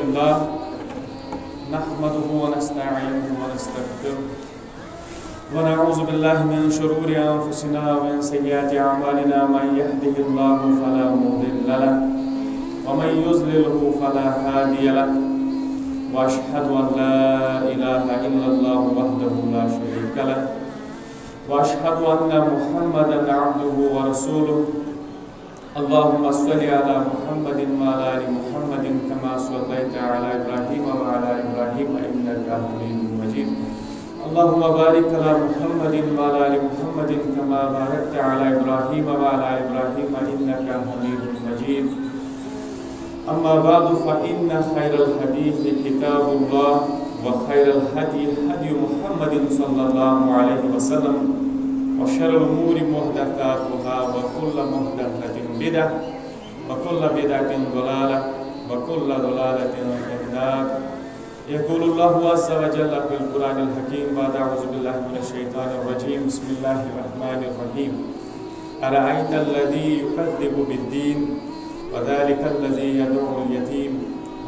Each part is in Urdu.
لله نحمده ونستعينه ونستغفره ونعوذ بالله من شرور أنفسنا ومن سيئات أعمالنا من يهده الله فلا مضل له ومن يضلله فلا هادي له وأشهد أن لا إله إلا الله وحده لا شريك له وأشهد أن محمدا عبده ورسوله اللهم صل على محمد وعلى آل محمد كما صليت على إبراهيم وعلى إبراهيم إنك حميد مجيد اللهم بارك على محمد وعلى آل محمد كما باركت على إبراهيم وعلى إبراهيم إنك حميد مجيد أما بعد فإن خير الحديث كتاب الله وخير الهدي هدي محمد صلى الله عليه وسلم وشر الأمور محدثاتها وكل محدثة بدعة وكل بدعة ضلالة وكل ضلالة في النار يقول الله عز وجل في القرآن الحكيم بعد أعوذ بالله من الشيطان الرجيم بسم الله الرحمن الرحيم أرأيت الذي يكذب بالدين وذلك الذي يدعو اليتيم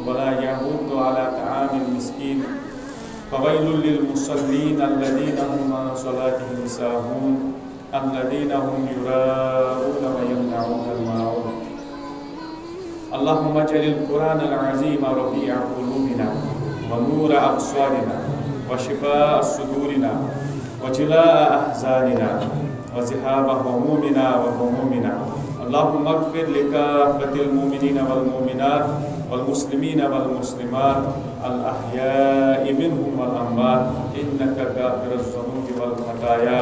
ولا يحض على طعام المسكين فويل للمصلين الذين هم عن صلاتهم ساهون الذين هم يراءون ويمنعون الماعون اللهم اجعل القرآن العظيم ربيع قلوبنا ونور أبصارنا وشفاء صدورنا وجلاء أحزاننا وذهاب همومنا وغمومنا اللهم اغفر لكافة المؤمنين والمؤمنات والمسلمين والمسلمات الأحياء منهم والأموات إنك غافر الذنوب والخطايا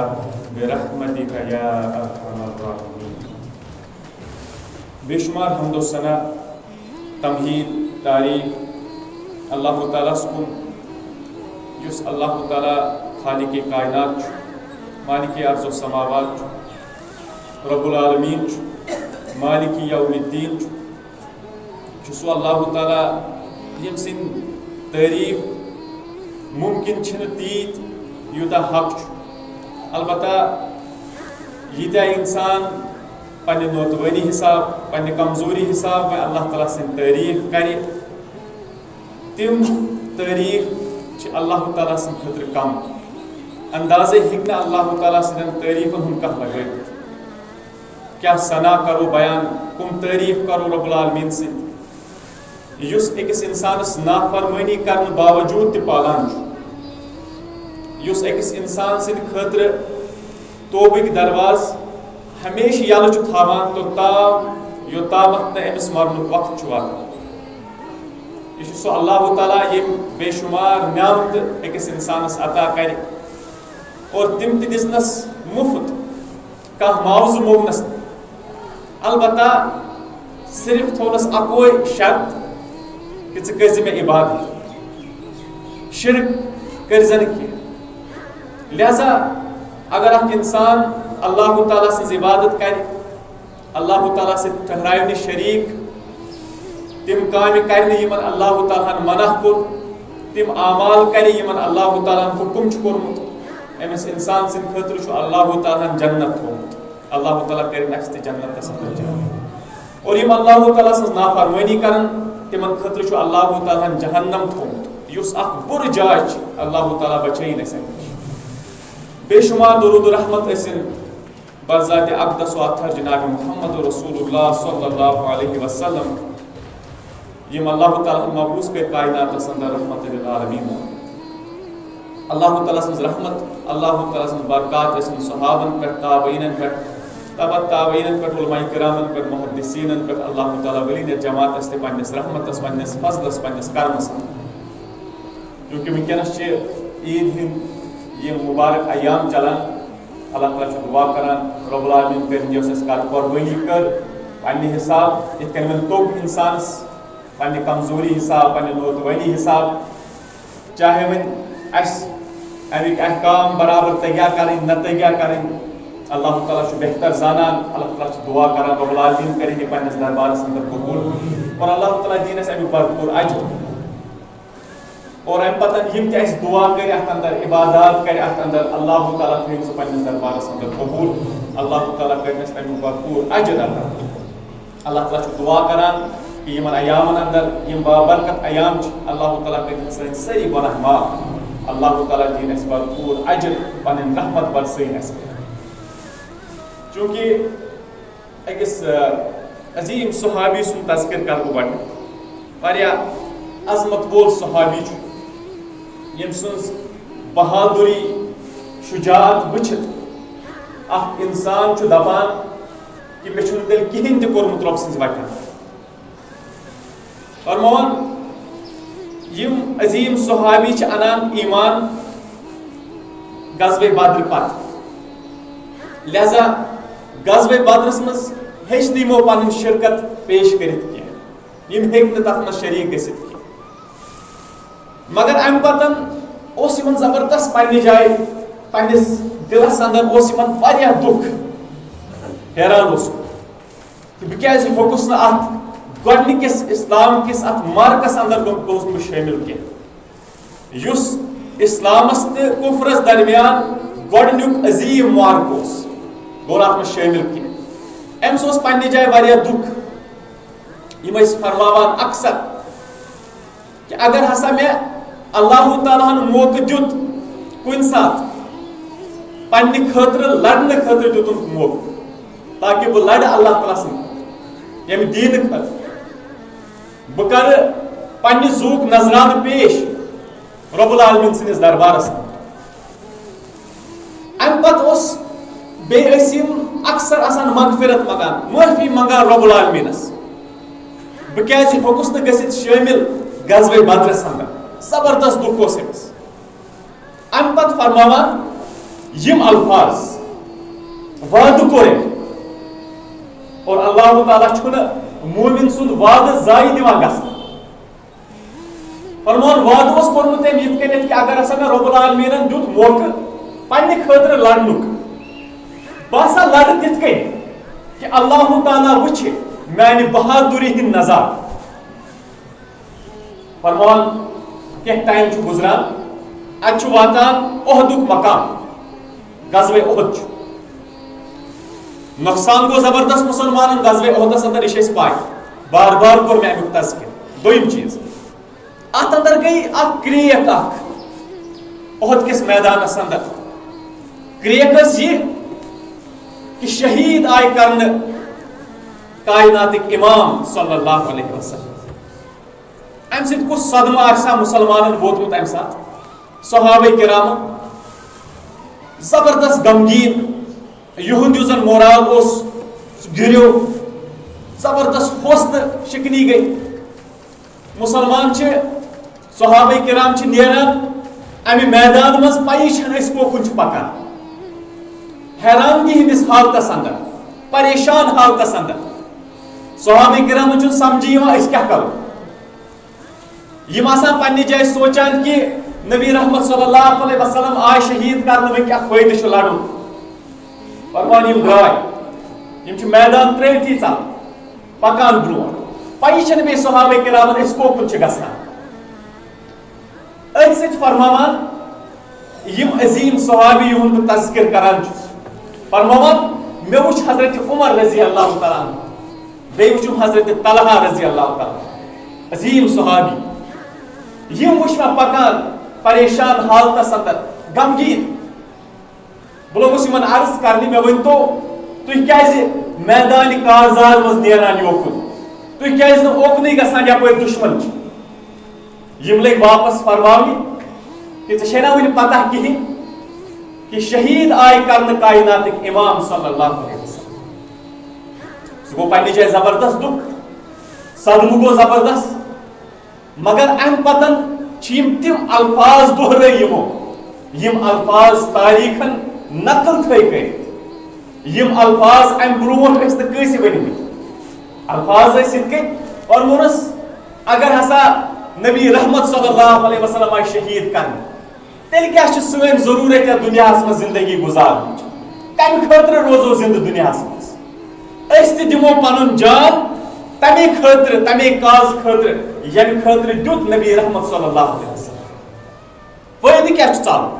برحمتك يا أرحم الراحمين. بشمار حمد و ثنا تمہید تعریف اللہ تعالیٰ سکن یس اللہ تعالیٰ خالق کائنات مالک ارض و سماوات رب العالمین مالک یوم الدین سو اللہ تعالیٰ یم سن تعریف ممکن تیت یوتا حق البتہ یتیا انسان پنہ نوتوانی حساب پنہ کمزوری حساب میں اللہ تعالیٰ سن تعریف کرے تم تعریف اللہ تعالیٰ سن خطر کم اندازے ہکنا اللہ تعالیٰ سن تعریفن ہم کھ لگے کیا ثنا کرو بیان کم تعریف کرو رب العالمین سے یس اکس انسانس نافرمانی کرنے باوجود تہ پالان یس اکس انسان سند خاطر توبک دروازہ ہمیشہ یلہ تھاوان تو تام یوتامت امس مرن وقت واتان یہ سو اللہ تعالیٰ یم بے شمار نعمت اکس انسانس عطا کر اور تم تہ دسنس مفت کھانا معاوضہ موگنس البتہ صرف تھونس اکوے شرط کہ ژٕ کٔرزِ مےٚ عبادت شرک کٔرزِ نہٕ کینٛہہ لہذا اگر اکھ انسان اللہ تعالیٰ سٕنٛز عبادت کرِ اللہ تعالیٰ سۭتۍ ٹھہرایہِ نہٕ شریٖک تم کامہِ کرِ نہٕ یمن اللہ تعالیٰ ہن منع کوٚر تم اعمال کرِ یمن اللہ تعالیٰ ہن حکم چھُ کوٚرمُت أمس انسان سٕنٛدِ خٲطرٕ چھُ اللہ تعالیٰ ہن جنت تھوٚومُت اللہ تعالیٰ کٔرِنۍ اَسہِ تہِ جنتس منٛز جاے اور یم اللہ تعالیٰ سٕنٛز نافرمٲنی کرن تمن خاطر چھُ اللہ تعالیٰ ہن جہنم تھوٚومُت یُس اکھ بُرٕ جاے چھِ اللہ تعالیٰ بچٲیِن اَسہِ اَمہِ نِش بے شمار درود و رحمت ٲسِن بذات اقدس و اطہر جناب محمد رسول اللہ صلی اللہ علیہ وسلم یم اللہ تعالیٰ مبعوث کر کائناتس اندر رحمت للعالمین اللہ تعالیٰ سٕنٛز رحمت اللہ تعالیٰ سٕنٛز برکات ٲسِن صحابن پٮ۪ٹھ تابعیٖنن پٮ۪ٹھ تبع تابعیٖنن پٮ۪ٹھ علماء کرامن پٮ۪ٹھ محدثیٖنن پٮ۪ٹھ اللہ تعالیٰ ولین جماعتس تہِ پننس رحمتس پننس فضلس پننس کرمس کیونکہ ونکیٚنس چھِ عیٖد ہٕنٛدۍ یم مبارک ایام چلان اللہ تعالیٰ چھُ دعا کران رب العالمین کٔرِنۍ یۄس اَسہِ کتھ قۄربٲنی کٔر پننہِ حساب یِتھ کٔنۍ وۄنۍ توٚگ انسانس پننہِ کمزوری حساب پننہِ نوتوانی حساب چاہے وۄنۍ اَسہِ امیک احکام برابر تیار کریں نہ تیار کریں اللہ تعالیٰ چھُ بہتر زانان اللہ تعالیٰ چھُ دعا کران رب العالمین کٔرِنۍ یہِ پننِس دربارس اندر قبوٗل اور اللہ تعالیٰ دِیِن اَسہِ امیُک بھرپوٗر اجر اور امہ پتہ یم تہِ اَسہِ دعا کر اتھ اندر عبادات کر اتھ اندر اللہ تعالیٰ تھٲیِن سُہ پننِس دربارس اندر قبوٗل اللہ تعالیٰ کٔرِنۍ اَسہِ امیُک بھرپوٗر اجر عطا اللہ تعالیٰ چھُ دعا کران کہ یمن ایامن اندر یم بابرکت ایام اللہ تعالیٰ کر سن ساری گناہ معاف اللہ تعالیٰ دین اس بھرپور اجر پن رحمت برسین اس چونکہ اکس عظیم صحابی سن تذکر کر گڈ واریاہ عظمت وول صحابی یم سن بہادری شجاعت وچھت اخ انسان دپان کہ مے چھن تیل کہین تہ کورمت رب سنز وٹن فرمان یم عظیم صحابی چھ انان ایمان غزوہ بدر پتہ لہذا غزوہ بدرس مز ہیچ نیمو پن شرکت پیش کرت کی یم ہیک نہ تتھ مز شریک گژھت کی مگر ام پتن اس یمن زبردست پنہ جائے پنس دلس اندر اس یمن واریاہ دکھ حیران اس کہ بہ کیازِ ہیوکُس نہ اتھ گۄڈنِکِس اسلام کس ات مارکس اندر گوس بہ شٲمِل کینٛہہ یُس اسلامس تہٕ کفرس درمیان گۄڈنیُک عظیٖم مارک اوس گوٚو نہٕ اتھ منٛز شٲمِل کینٛہہ أمِس اوس پننہِ جایہِ واریاہ دُکھ یِم ٲسۍ فرماوان اکثر کہ اگر ہسا مےٚ اللہ تعالیٰ ہن موقع دیُت کُنہِ ساتہٕ پننہِ خٲطرٕ لڑنہٕ خٲطرٕ دیُتُن موقع تاکہ بہٕ لڑٕ اللہ تعالیٰ سٕنٛدِ ییٚمہِ دیٖنہٕ خٲطرٕ بہٕ کرٕ پننہِ زوٗک نظرانہٕ پیش رب العالمین سٕنٛدِس دربارس امہِ پتہٕ اوس بیٚیہِ ٲسۍ یِم اکثر آسان مغفرت منگان معٲفی منگان رب العالمینس بہٕ کیازِ ہیوٚکُس نہٕ گٔژھِتھ شٲمِل غزوہ بدرس اندر زبردست دکھ اوس أمِس امہِ پتہٕ فرماوان یِم الفاظ وعدٕ کوٚر أمۍ اور اللہ تعالیٰ چھُنہٕ مومن سُنٛد وعدٕ ضایع دِوان گژھنہٕ فرمان وعدٕ اوس کوٚرمُت أمۍ یِتھ کٔنٮ۪تھ کہِ اگر ہسا مےٚ رۄب العالمیٖنن دیُت موقعہٕ پننہِ خٲطرٕ لڑنُک بہٕ ہسا لڑٕ تِتھ کٔنۍ کہ اللہ تعالیٰ وٕچھِ میانہِ بہادری ہٕنٛدۍ نظارٕ فرمان کینٛہہ ٹایم چھُ گُزران اتہِ چھُ واتان اُحدُک مقام غزوہ اُحد چھُ نۄقصان گوٚو زبردست مسلمانن غزوہ اُحدس اندر یہِ چھِ أسۍ پاے بار بار کوٚر مےٚ امیُک تذکر دوٚیِم چیٖز اتھ اندر گٔے اکھ کرٛیک اکھ اُحد کِس میدانس اندر کرٛیک ٲس یہِ کہ شہید آیہِ کرنہٕ کائناتٕکۍ امام صلی اللہ علیہ وسلم امہِ سۭتۍ کُس صدمہٕ آسہِ ہا مُسلمانن ووتمُت امہِ ساتہٕ صحابہ کرامن زبردست غمگیٖن یِہُنٛد یُس زن مورال اوس سُہ گِریو زبردست حوصلہٕ شِکنی گٔے مُسلمان چھِ صحابہ کرام چھِ نیران امہِ میدان منٛز پَیی چھنہٕ أسۍ کوکُن چھِ پکان حیرانگی ہندس حالتس اندر پریشان حالتس اندر صحابہ کرامن چھُنہٕ سمجھی یِوان أسۍ کیاہ کرو یم آسان پننہِ جایہِ سونچان کہ نبی رحمت صلی اللہ علیہ وسلم آے شہید کرنہٕ وۄنۍ کیاہ فٲیدٕ چھُ لڑُن فرمان یم درٛاے یم چھِ میدان ترٛٲوتھی ژلان پکان برونٛٹھ پَیی چھنہٕ بیٚیہِ صحابہ کرامن أسۍ کوکُن چھِ گژھان أتھۍ سۭتۍ فرماوان یم عظیٖم صحابی یِہُنٛد بہٕ تذکر کران چھُس فرماوان مےٚ وٕچھ حضرت عمر رضی اللہ تعالیٰ بیٚیہِ وٕچھُم حضرت طلحہ رضی اللہ تعالیٰ عظیٖم صحابی یم وٕچھ مےٚ پکان پریشان حالتس اندر غمگیٖن بہٕ لوگُس یِمن عرض کرنہِ مےٚ ؤنۍتو تُہۍ کیازِ میدانہِ کارزار منٛز نیران یوکُن تُہۍ کیازِ نہٕ اوکنٕے گژھان یپٲرۍ دُشمن چھِ یم لٔگۍ واپس فرماونہِ کہ ژےٚ چھے نا وٕنہِ پتہ کِہیٖنۍ کہ شہید آیہِ کرنہٕ کائناتٕکۍ امام صلی اللہ علیہ وسلم سُہ گوٚو پننہِ جایہِ زبردست دُکھ صدمہٕ گوٚو زبردست مگر امہِ پتن چھِ یم تِم الفاظ دۄہرٲے یِمو یم الفاظ تاریخن نقل تھٲے کٔرِتھ یم الفاظ امہِ برونٛٹھ ٲسۍ نہٕ کٲنٛسہِ ؤنمٕتۍ الفاظ ٲسۍ یِتھ کٔنۍ فرمونس اگر ہسا نبی رحمت صلی اللہ علیہ وسلم آیہِ شہید کرنہٕ تیٚلہِ کیاہ چھِ سٲنۍ ضروٗرت یتھ دُنیاہس منٛز زندگی گُزارنٕچ کمہِ خٲطرٕ روزو زندٕ دُنیاہس منٛز أسۍ تہِ دِمو پنُن جان تمے خٲطرٕ تمے کاز خٲطرٕ ییٚمہِ خٲطرٕ دیُت نبی رحمت صلی اللہ علیہ وسلم فٲیدٕ کیاہ چھُ ژلُن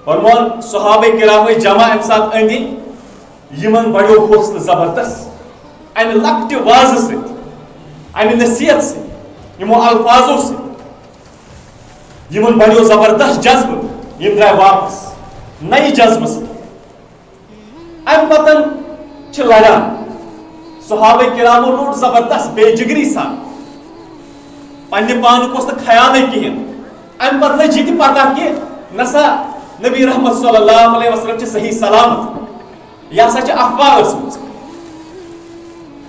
فرمان صحابہ کرام ٲسۍ جمع امہِ ساتہٕ أنٛدۍ أنٛدۍ یِمن بڑیو حوصلہٕ زبردست امہِ لۄکٹہِ وازٕ سۭتۍ امہ نصیحت سے یمو الفاظوں سے یمن بڑیو زبردست جذبہ یم درائے واپس نئی جذبہ سے ام پتن چھ لڑان صحابہ کرامو روٹ زبردست بے جگری سان پنہ پانک اس خیال کہین ام پتہ لگ یہ پتہ کہ نسا نبی رحمت صلی اللہ علیہ وسلم چھ صحیح سلامت یہ ہسا چھ افواہ ٲسمٕژ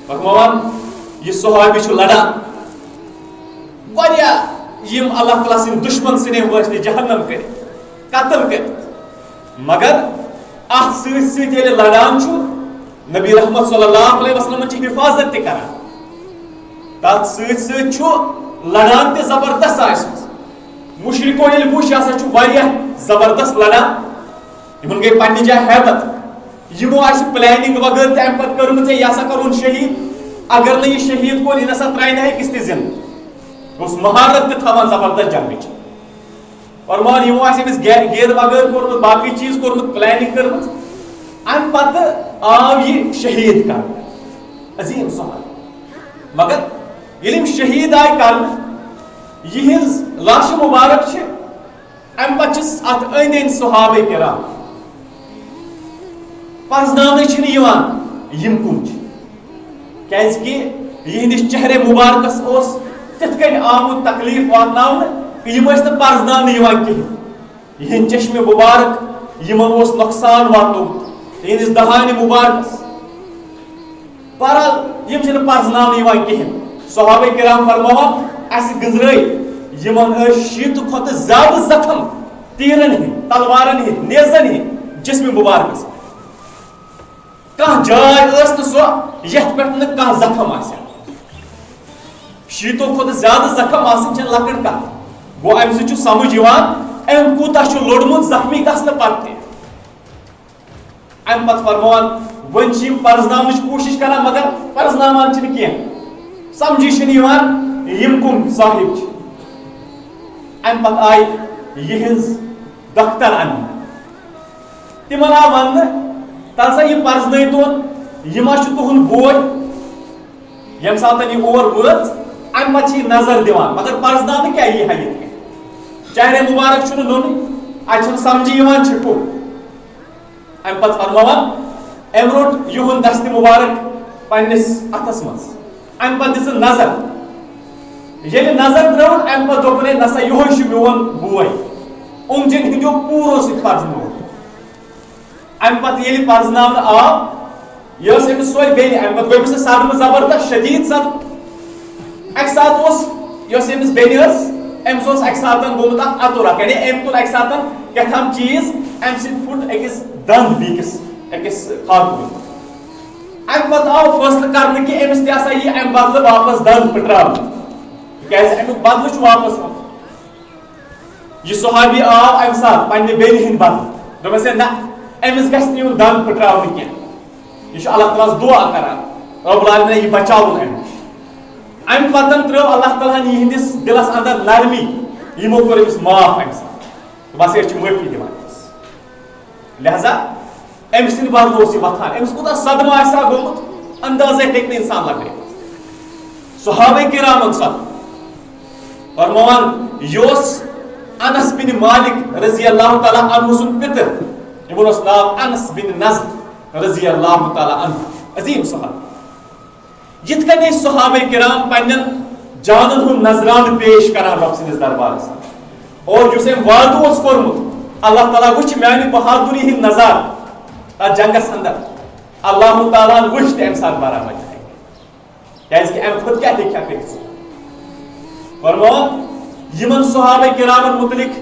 فرماوان یہ صحابی چھ لڑان واریاہ یم اللہ تعالیٰ سن دشمن سنے وٲتۍ جہنم کر قتل کر مگر ات ست ست ییٚلہِ لڑان چھ نبی رحمت صلی اللہ علیہ وسلم چھ حفاظت تہ کران تات ست ست چھ لڑان تہ زبردست آسمٕژ مشرکو ییٚلہِ وٕچھ یہ ہسا چھ واریاہ زبردست لڑان یمن گئی پننہِ جایہِ حیبت یمو آسہِ پلاننگ وغٲرٕ تہ امہ پتہٕ کٔرمٕژ یہ ہسا کرون شہید اگر نہ یہ شہید کور یہ نسا ترٛایہِ نہٕ أکِس تہِ زندٕ اس مہارت تہ تھاوان زبردست جنگچ اور مان یمو آسہِ أمِس گیر وغٲرٕ کوٚرمُت باقٕے چیٖز کوٚرمُت پلاننگ کٔرمٕژ امہ پتہٕ آو یہ شہید کرنہٕ عظیم صحابی مگر ییٚلہِ یِم شہید آے کرنہٕ یہنز لاش مبارک چھ امہ پتہٕ چھس ات أنٛدۍ أنٛدۍ صحابہ کرام پرزناونہٕ چھنہٕ یِوان یم کم چھ کیازکہ یہندس چہرے مبارکس اوس تتھ کن آمت تکلیف واتناونہٕ کہ یم ٲسۍ نہٕ پرزناونہٕ یِوان کِہیٖنۍ یہند چشمہ مبارک یمن اوس نۄقصان واتنومُت یہندس دہانہِ مبارکس بہرحال یم چھنہٕ پرزناونہٕ یِوان کِہیٖنۍ صحابہ کرام فرماوان اسہِ گزرٲے یمن ٲسۍ 60 کھۄتہٕ زیادٕ زخم تیرن ہٕنٛدۍ تلوارن ہٕنٛدۍ نیزن ہٕنٛدۍ جسمہِ مبارکس کانٛہہ جاے ٲس نہٕ سۄ یتھ پٮ۪ٹھ نہٕ کانٛہہ زخم آسہِ 60 کھۄتہٕ زیادٕ زخم آسٕنۍ چھنہٕ لۄکٕٹ کتھ گوٚو امہِ سۭتۍ چھُ سمجھ یِوان أمۍ کوٗتاہ چھُ لوٚڑمُت زخمی گژھنہٕ پتہٕ تہِ امہِ پتہٕ فرماوان وۄنۍ چھِ یِم پرزناونٕچ کوٗشش کران مگر پرزناوان چھِنہٕ کینٛہہ سمجھی چھِنہٕ یِوان یِم کٕم صاحب چھِ امہِ پتہٕ آیہِ یِہنٛز دختر اننہٕ تِمن آو وننہٕ تل سا یہ پرزنٲیتون یہِ ما چھُ تُہُنٛد بوے ییٚمہِ ساتہٕ یہِ اور وٲژ امہِ پتہٕ چھِ یہِ نظر دِوان مگر پرزناونہٕ کیٛاہ یی ہا یِتھ کٔنۍ چہرے مبارک چھُنہٕ نوٚنُے اتہِ چھُنہٕ سمجھی یِوان چھِ کُم امہِ پتہٕ فرماوان أمۍ روٚٹ یِہُنٛد دستہِ مبارک پننِس اتھس منٛز امہِ پتہٕ دِژٕن نظر ییٚلہِ نظر ترٲوٕن امہِ پتہٕ دوٚپُن ہے نسا یِہوے چھُ میون بوے اوٚنٛگجن ہٕنٛدیو پوٗرو سۭتۍ پرزنووُن امہ پتہٕ ییٚلہِ پرزناونہٕ آو یہ ٲس أمِس سۄے بیٚنہِ امہ پتہٕ گوٚو أمِس صدمہٕ زبردست شدیٖد صدمہٕ اکہِ ساتہٕ اوس یۄس أمِس بیٚنہِ ٲس أمِس اوس اکہِ ساتہٕ گوٚمُت اکھ اَتُر اکھ یعنی أمۍ تُل اکہِ ساتہٕ کیٛاہتام چیٖز امہِ سۭتۍ پھُٹ أکِس دند بیٚکِس أکِس خاتوٗن امہِ پتہٕ آو فٲصلہٕ کرنہٕ کہِ أمِس تہِ ہسا یی امہِ بدلہٕ واپس دند پھٕٹراونہٕ تِکیازِ امیُک بدلہٕ چھُ واپس یہِ صحابی آو امہِ ساتہٕ پننہِ بیٚنہِ ہٕنٛدِ بدلہٕ دوٚپمس ہے نہ أمِس گژھِ نہٕ یُن دند پھٕٹراونہٕ کینٛہہ یہ چھُ اللہ تعالیٰ دعا کران رب العالمین یہ بچاوُن امہِ نِش امہِ پتہٕ ترٲو اللہ تعالیٰ ہن یِہنٛدِس دِلس اندر نرمی یِمو کوٚر أمِس معاف امہِ ساتہٕ بس أسۍ چھِ معٲفی دِوان أمِس لہذا أمۍ سٕنٛدِ بدلہٕ اوس یہِ وۄتھان أمِس کوٗتاہ صدمہٕ آسہِ ہا گوٚمُت اندازے ہیٚکہِ نہٕ اِنسان لگٲوِتھ صحابہ کرامن صدمہٕ فرماوان یہِ اوس انس بن مالک رضی اللہ تعالیٰ عنہ سُنٛد پِتٕر یِمن اوس ناو انس بن نضر رضی اللہ تعالیٰ عنہ عظیم صحابی یِتھ کٔنۍ ٲسۍ صحابہ کرام پننٮ۪ن جانن ہُنٛد نذرانہٕ پیش کران رۄب سٕنٛدِس دربارس اور یُس أمۍ وعدٕ اوس کوٚرمُت اللہ تعالیٰ وٕچھ میانہِ بہادُری ہٕنٛدۍ نظارٕ تتھ جنگس اندر اللہ تعالیٰ ہن وٕچھ تہِ امہِ ساتہٕ برابر کیازکہِ امہِ کھۄتہٕ کیٛاہ ہیٚکہِ ہا کٔرِتھ فرماوان یِمن صحابہ کرامن متعلق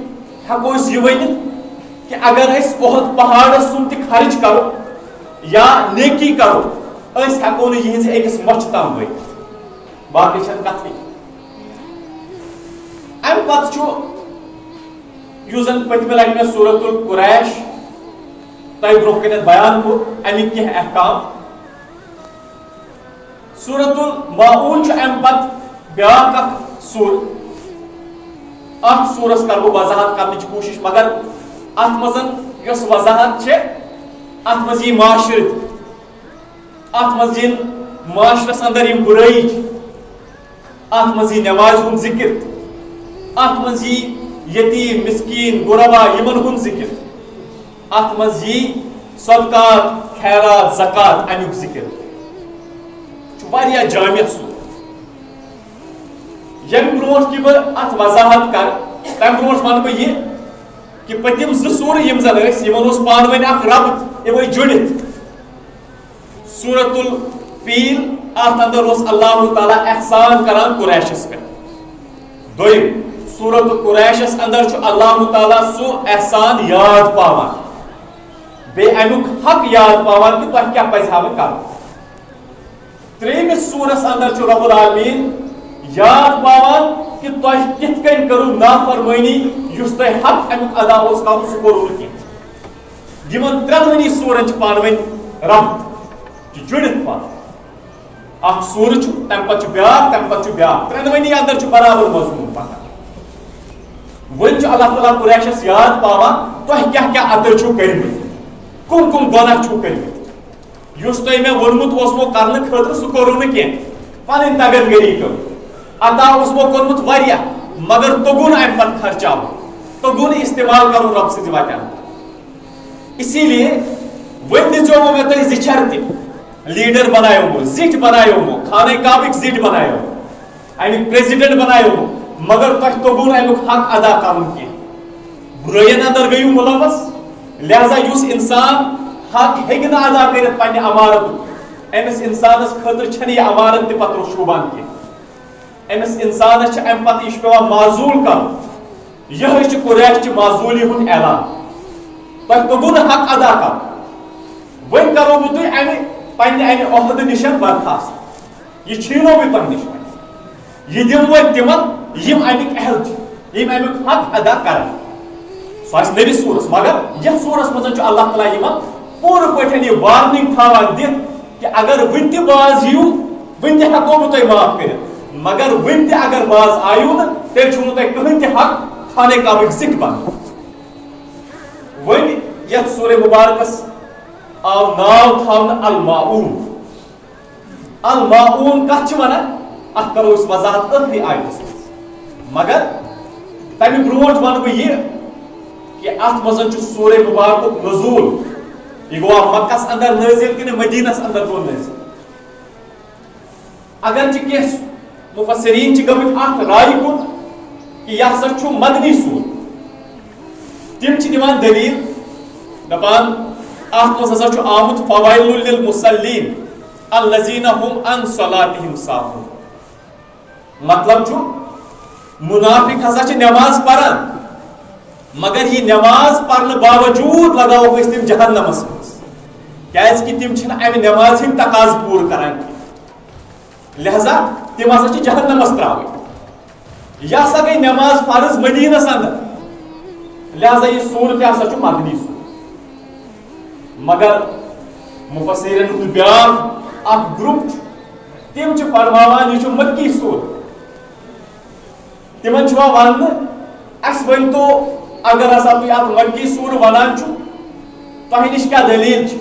ہٮ۪کو أسۍ یہِ ؤنِتھ کہ اگر أسۍ اُحد پہاڑس سُنٛد تہِ خرچ کرو یا نیکی کرو أسۍ ہٮ۪کو نہٕ یِہنٛزِ أکِس مۄچھِ تام وٲتِتھ باقٕے چھنہٕ کتھٕے امہِ پتہٕ چھُ یُس زن پٔتمہِ لٹہِ مےٚ سورۃ القریش تۄہہِ برونٛہہ کَنٮ۪تھ بیان کوٚر امیِکۍ کینٛہہ احکام سورۃ الماعون چھُ امہِ پتہٕ بیاکھ اکھ سورہ اتھ سورس کرٕ بہٕ وضاحت کرنٕچ کوٗشش مگر اتھ منٛز یۄس وضاحت چھِ اتھ منٛز یی معاشرٕ اتھ منٛز یِن معاشرس اندر یِم بُرٲیی چھِ ات مزی نماز ہن ذکر ات مزی یتیم مسکین غربا یمن ہن ذکر ات مزی صدقات خیرات زکات امیک ذکر واریاہ جامع سور یم برونٹ کہ بہ ات وضاحت کر تم برونٹ ون بہ یہ کہ پتم زور یم زن یمن اس پان ون اخ ربط یم جڑت سورۃ الفیل ات اندر اس اللہ تعالیٰ احسان کران قریشس پہ دویم سورۃ قریشس اندر چھ اللہ تعالیٰ سو احسان یاد پاوان بے امیک حق یاد پاوان کہ تہ کیا پزِ ہا کرن تریمس سورس اندر چھ رب العالمین یاد پاوان کہ تہ کت کن کرو نافرمانی یس تہ حق امیک ادا اس کرن سہ کرو کی یمن ترونی سورن چھ پان ون ربط جڑت پان اخ سور چھ تم پتہ بیاکھ تم پتہ بیاکھ ترونی اندر چھ برابر مضمون پکان ون چھ اللہ تعالیٰ قریشس یاد پاوان تہ کیا کیا اتر چھو کرمت کم کم گناہ چھو کرمت یس تہ میں ونمت اوسمو کرنے خاطر سہ کرو نہ کی پن تگن گری کرو عطا اوسمو کورمت واریاہ مگر توگن ام پت خرچاو توگن استعمال کرو رب سٕنٛدِ وتہِ اسی لیے ون دِژیومو مےٚ تۄہہِ زِچھر تہِ لیڈر بنایومو زِٹھ بنایومو خانہ کعبٕکۍ زِٹھ بنایومو امیُک پریزیڈنٹ بنایومو مگر تۄہہِ توگن امیُک حق ادا کرُن کینٛہہ برٲیین اندر گٔیو ملوث لہذا یُس انسان حق ہیٚکہِ نہٕ ادا کٔرِتھ پننہِ امارتُک أمس انسانس خٲطرٕ چھنہٕ یہِ امارت تہِ پتہٕ شوٗبان کینٛہہ أمس انسانس چھِ امہِ پتہٕ یہِ چھُ پیٚوان معزوٗل کرُن یِہوے چھِ قریش چہِ معزوٗلی ہُنٛد اعلان تۄہہِ توٚگوُ نہٕ حق ادا کرُن وۄنۍ کرو بہٕ تُہۍ امہِ پننہِ امہِ عہدٕ نِش برخاست یہِ چھیٖنو بہٕ تۄہہِ نِش یہِ دِمہٕ بہٕ تِمن یِم امیِکۍ اہل چھِ یِم امیُک حق ادا کرن سُہ آسہِ نٔوِس سوٗرس مگر یتھ سوٗرس منٛز چھُ اللہ تعالیٰ یِمن پوٗرٕ پٲٹھۍ یہِ وارنِنٛگ تھاوان دِتھ کہ اگر ون تہِ باز یِیِو ون تہِ ہیٚکو بہٕ تۄہہِ معاف کٔرِتھ مگر ون تہِ اگر باز آیِو نہٕ تیٚلہِ چھُو نہٕ تۄہہِ کٕہٕنۍ تہِ حق خانہ کعبٕکۍ زِٹھ بنُن وۄنۍ یتھ سورہ مبارکس آو ناو تھاونہٕ الماعون الماعون کتھ چھِ ونان اتھ کرو أسۍ وضاحت ٲخری آیتس منٛز مگر تمہِ برونٛٹھ ونہٕ بہٕ یہِ کہ اتھ منٛز چھُ سورہ مبارکُک نزول یہ گوا مکس اندر نازل کہ مدینس اندر گو نازل اگرچہ کی مفسرین چھ گمت اتھ رائے کن کہ یہ ہسا چھُ مدنی سور تم چھ دِوان دلیل دپان اتھ منٛز ہسا چھُ آمُت فوائل للمصلین الذین هم عن صلاتهم ساہون مطلب چھُ منافق ہسا چھ نماز پران مگر یہ نماز پڑھنے باوجود لگاو اس تم جہنمس مز کیاز کہ تم چھن امہ نماز ہند تقاض پور کران لہذا تم ہسا چھ جہنمس تراوی یہ ہسا گئی نماز فرض مدینس اندر لہذا یہ سورت ہسا چھ مدنی سور مگر مفسرین ہند بیاکھ اکھ گروپ تم چھ فرماوان یہ چھ مکی سور تمن چھُ وننہٕ اَسہِ ؤنۍتو اگر ہسا تُہۍ اتھ مکی سور ونان چھُ تۄہہِ نِش کیٛاہ دلیل چھِ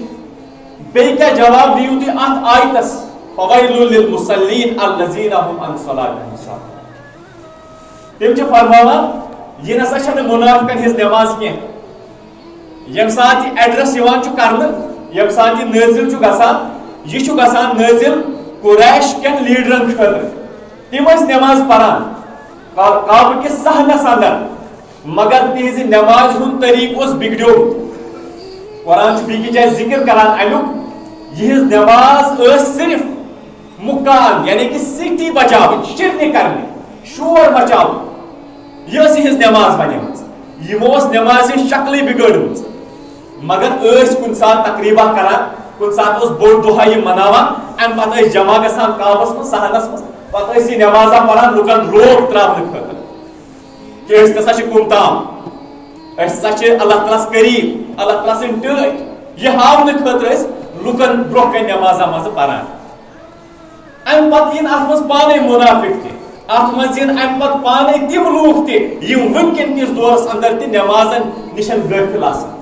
بیٚیہِ کیٛاہ جواب دِیِو تُہۍ اتھ آیتس فوائل للمصلین الذین هم عن صلاتهم ساہون تم چھِ فرماوان یہِ نسا چھنہٕ منافقن ہٕنٛز نماز کینٛہہ ییٚمہِ ساتہٕ یہِ ایڈرس یِوان چھُ کرنہٕ ییٚمہِ ساتہٕ یہِ نٲزِل چھُ گژھان یہِ چھُ گژھان نٲزِل قریش کٮ۪ن لیڈرن خٲطرٕ تِم ٲسۍ نماز پران کعبہٕ کِس صحنس اندر مگر تہذ نماز ہند طریقہ اس بگڑیومت قرآن بیٚیہِ جایہِ ذکر کران امیُک یہٕنٛز نماز ٲس صرف مکان یعنی کہ سِٹی بچاوٕنۍ شِرنہِ کرنہِ شور مچاوُن یہِ ٲس یہٕنٛز نماز بنیمٕژ یِمو ٲس نمازِ ہٕنٛز شکلٕے بگٲڑمٕژ مگر ٲسۍ کُنہِ ساتہٕ تقریٖبا کران کُنہِ ساتہٕ اوس بوٚڑ دۄہا یہِ مناوان امہِ پتہٕ ٲسۍ جمع گژھان کعبس منٛز صحنس منٛز پتہٕ ٲسۍ یہِ نمازا پران لُکن روک تراونہٕ خٲطرٕ کہ أسۍ نسا چھِ کُن تام أسۍ ہسا چھِ اللہ تعالیٰ قریٖب اللہ تعالیٰ سٕنٛدۍ ٹٲٹھۍ یہِ ہاونہٕ خٲطرٕ ٲسۍ لُکن برونٛہہ کَنہِ نمازا منٛزٕ پران امہِ پتہٕ یِن اتھ منٛز پانے منافق تہِ اتھ منٛز یِن امہِ پتہٕ پانے تِم لوٗکھ تہِ یِم وٕنکیٚن کِس دورس اندر تہِ نمازن نِشن غٲفِل آسان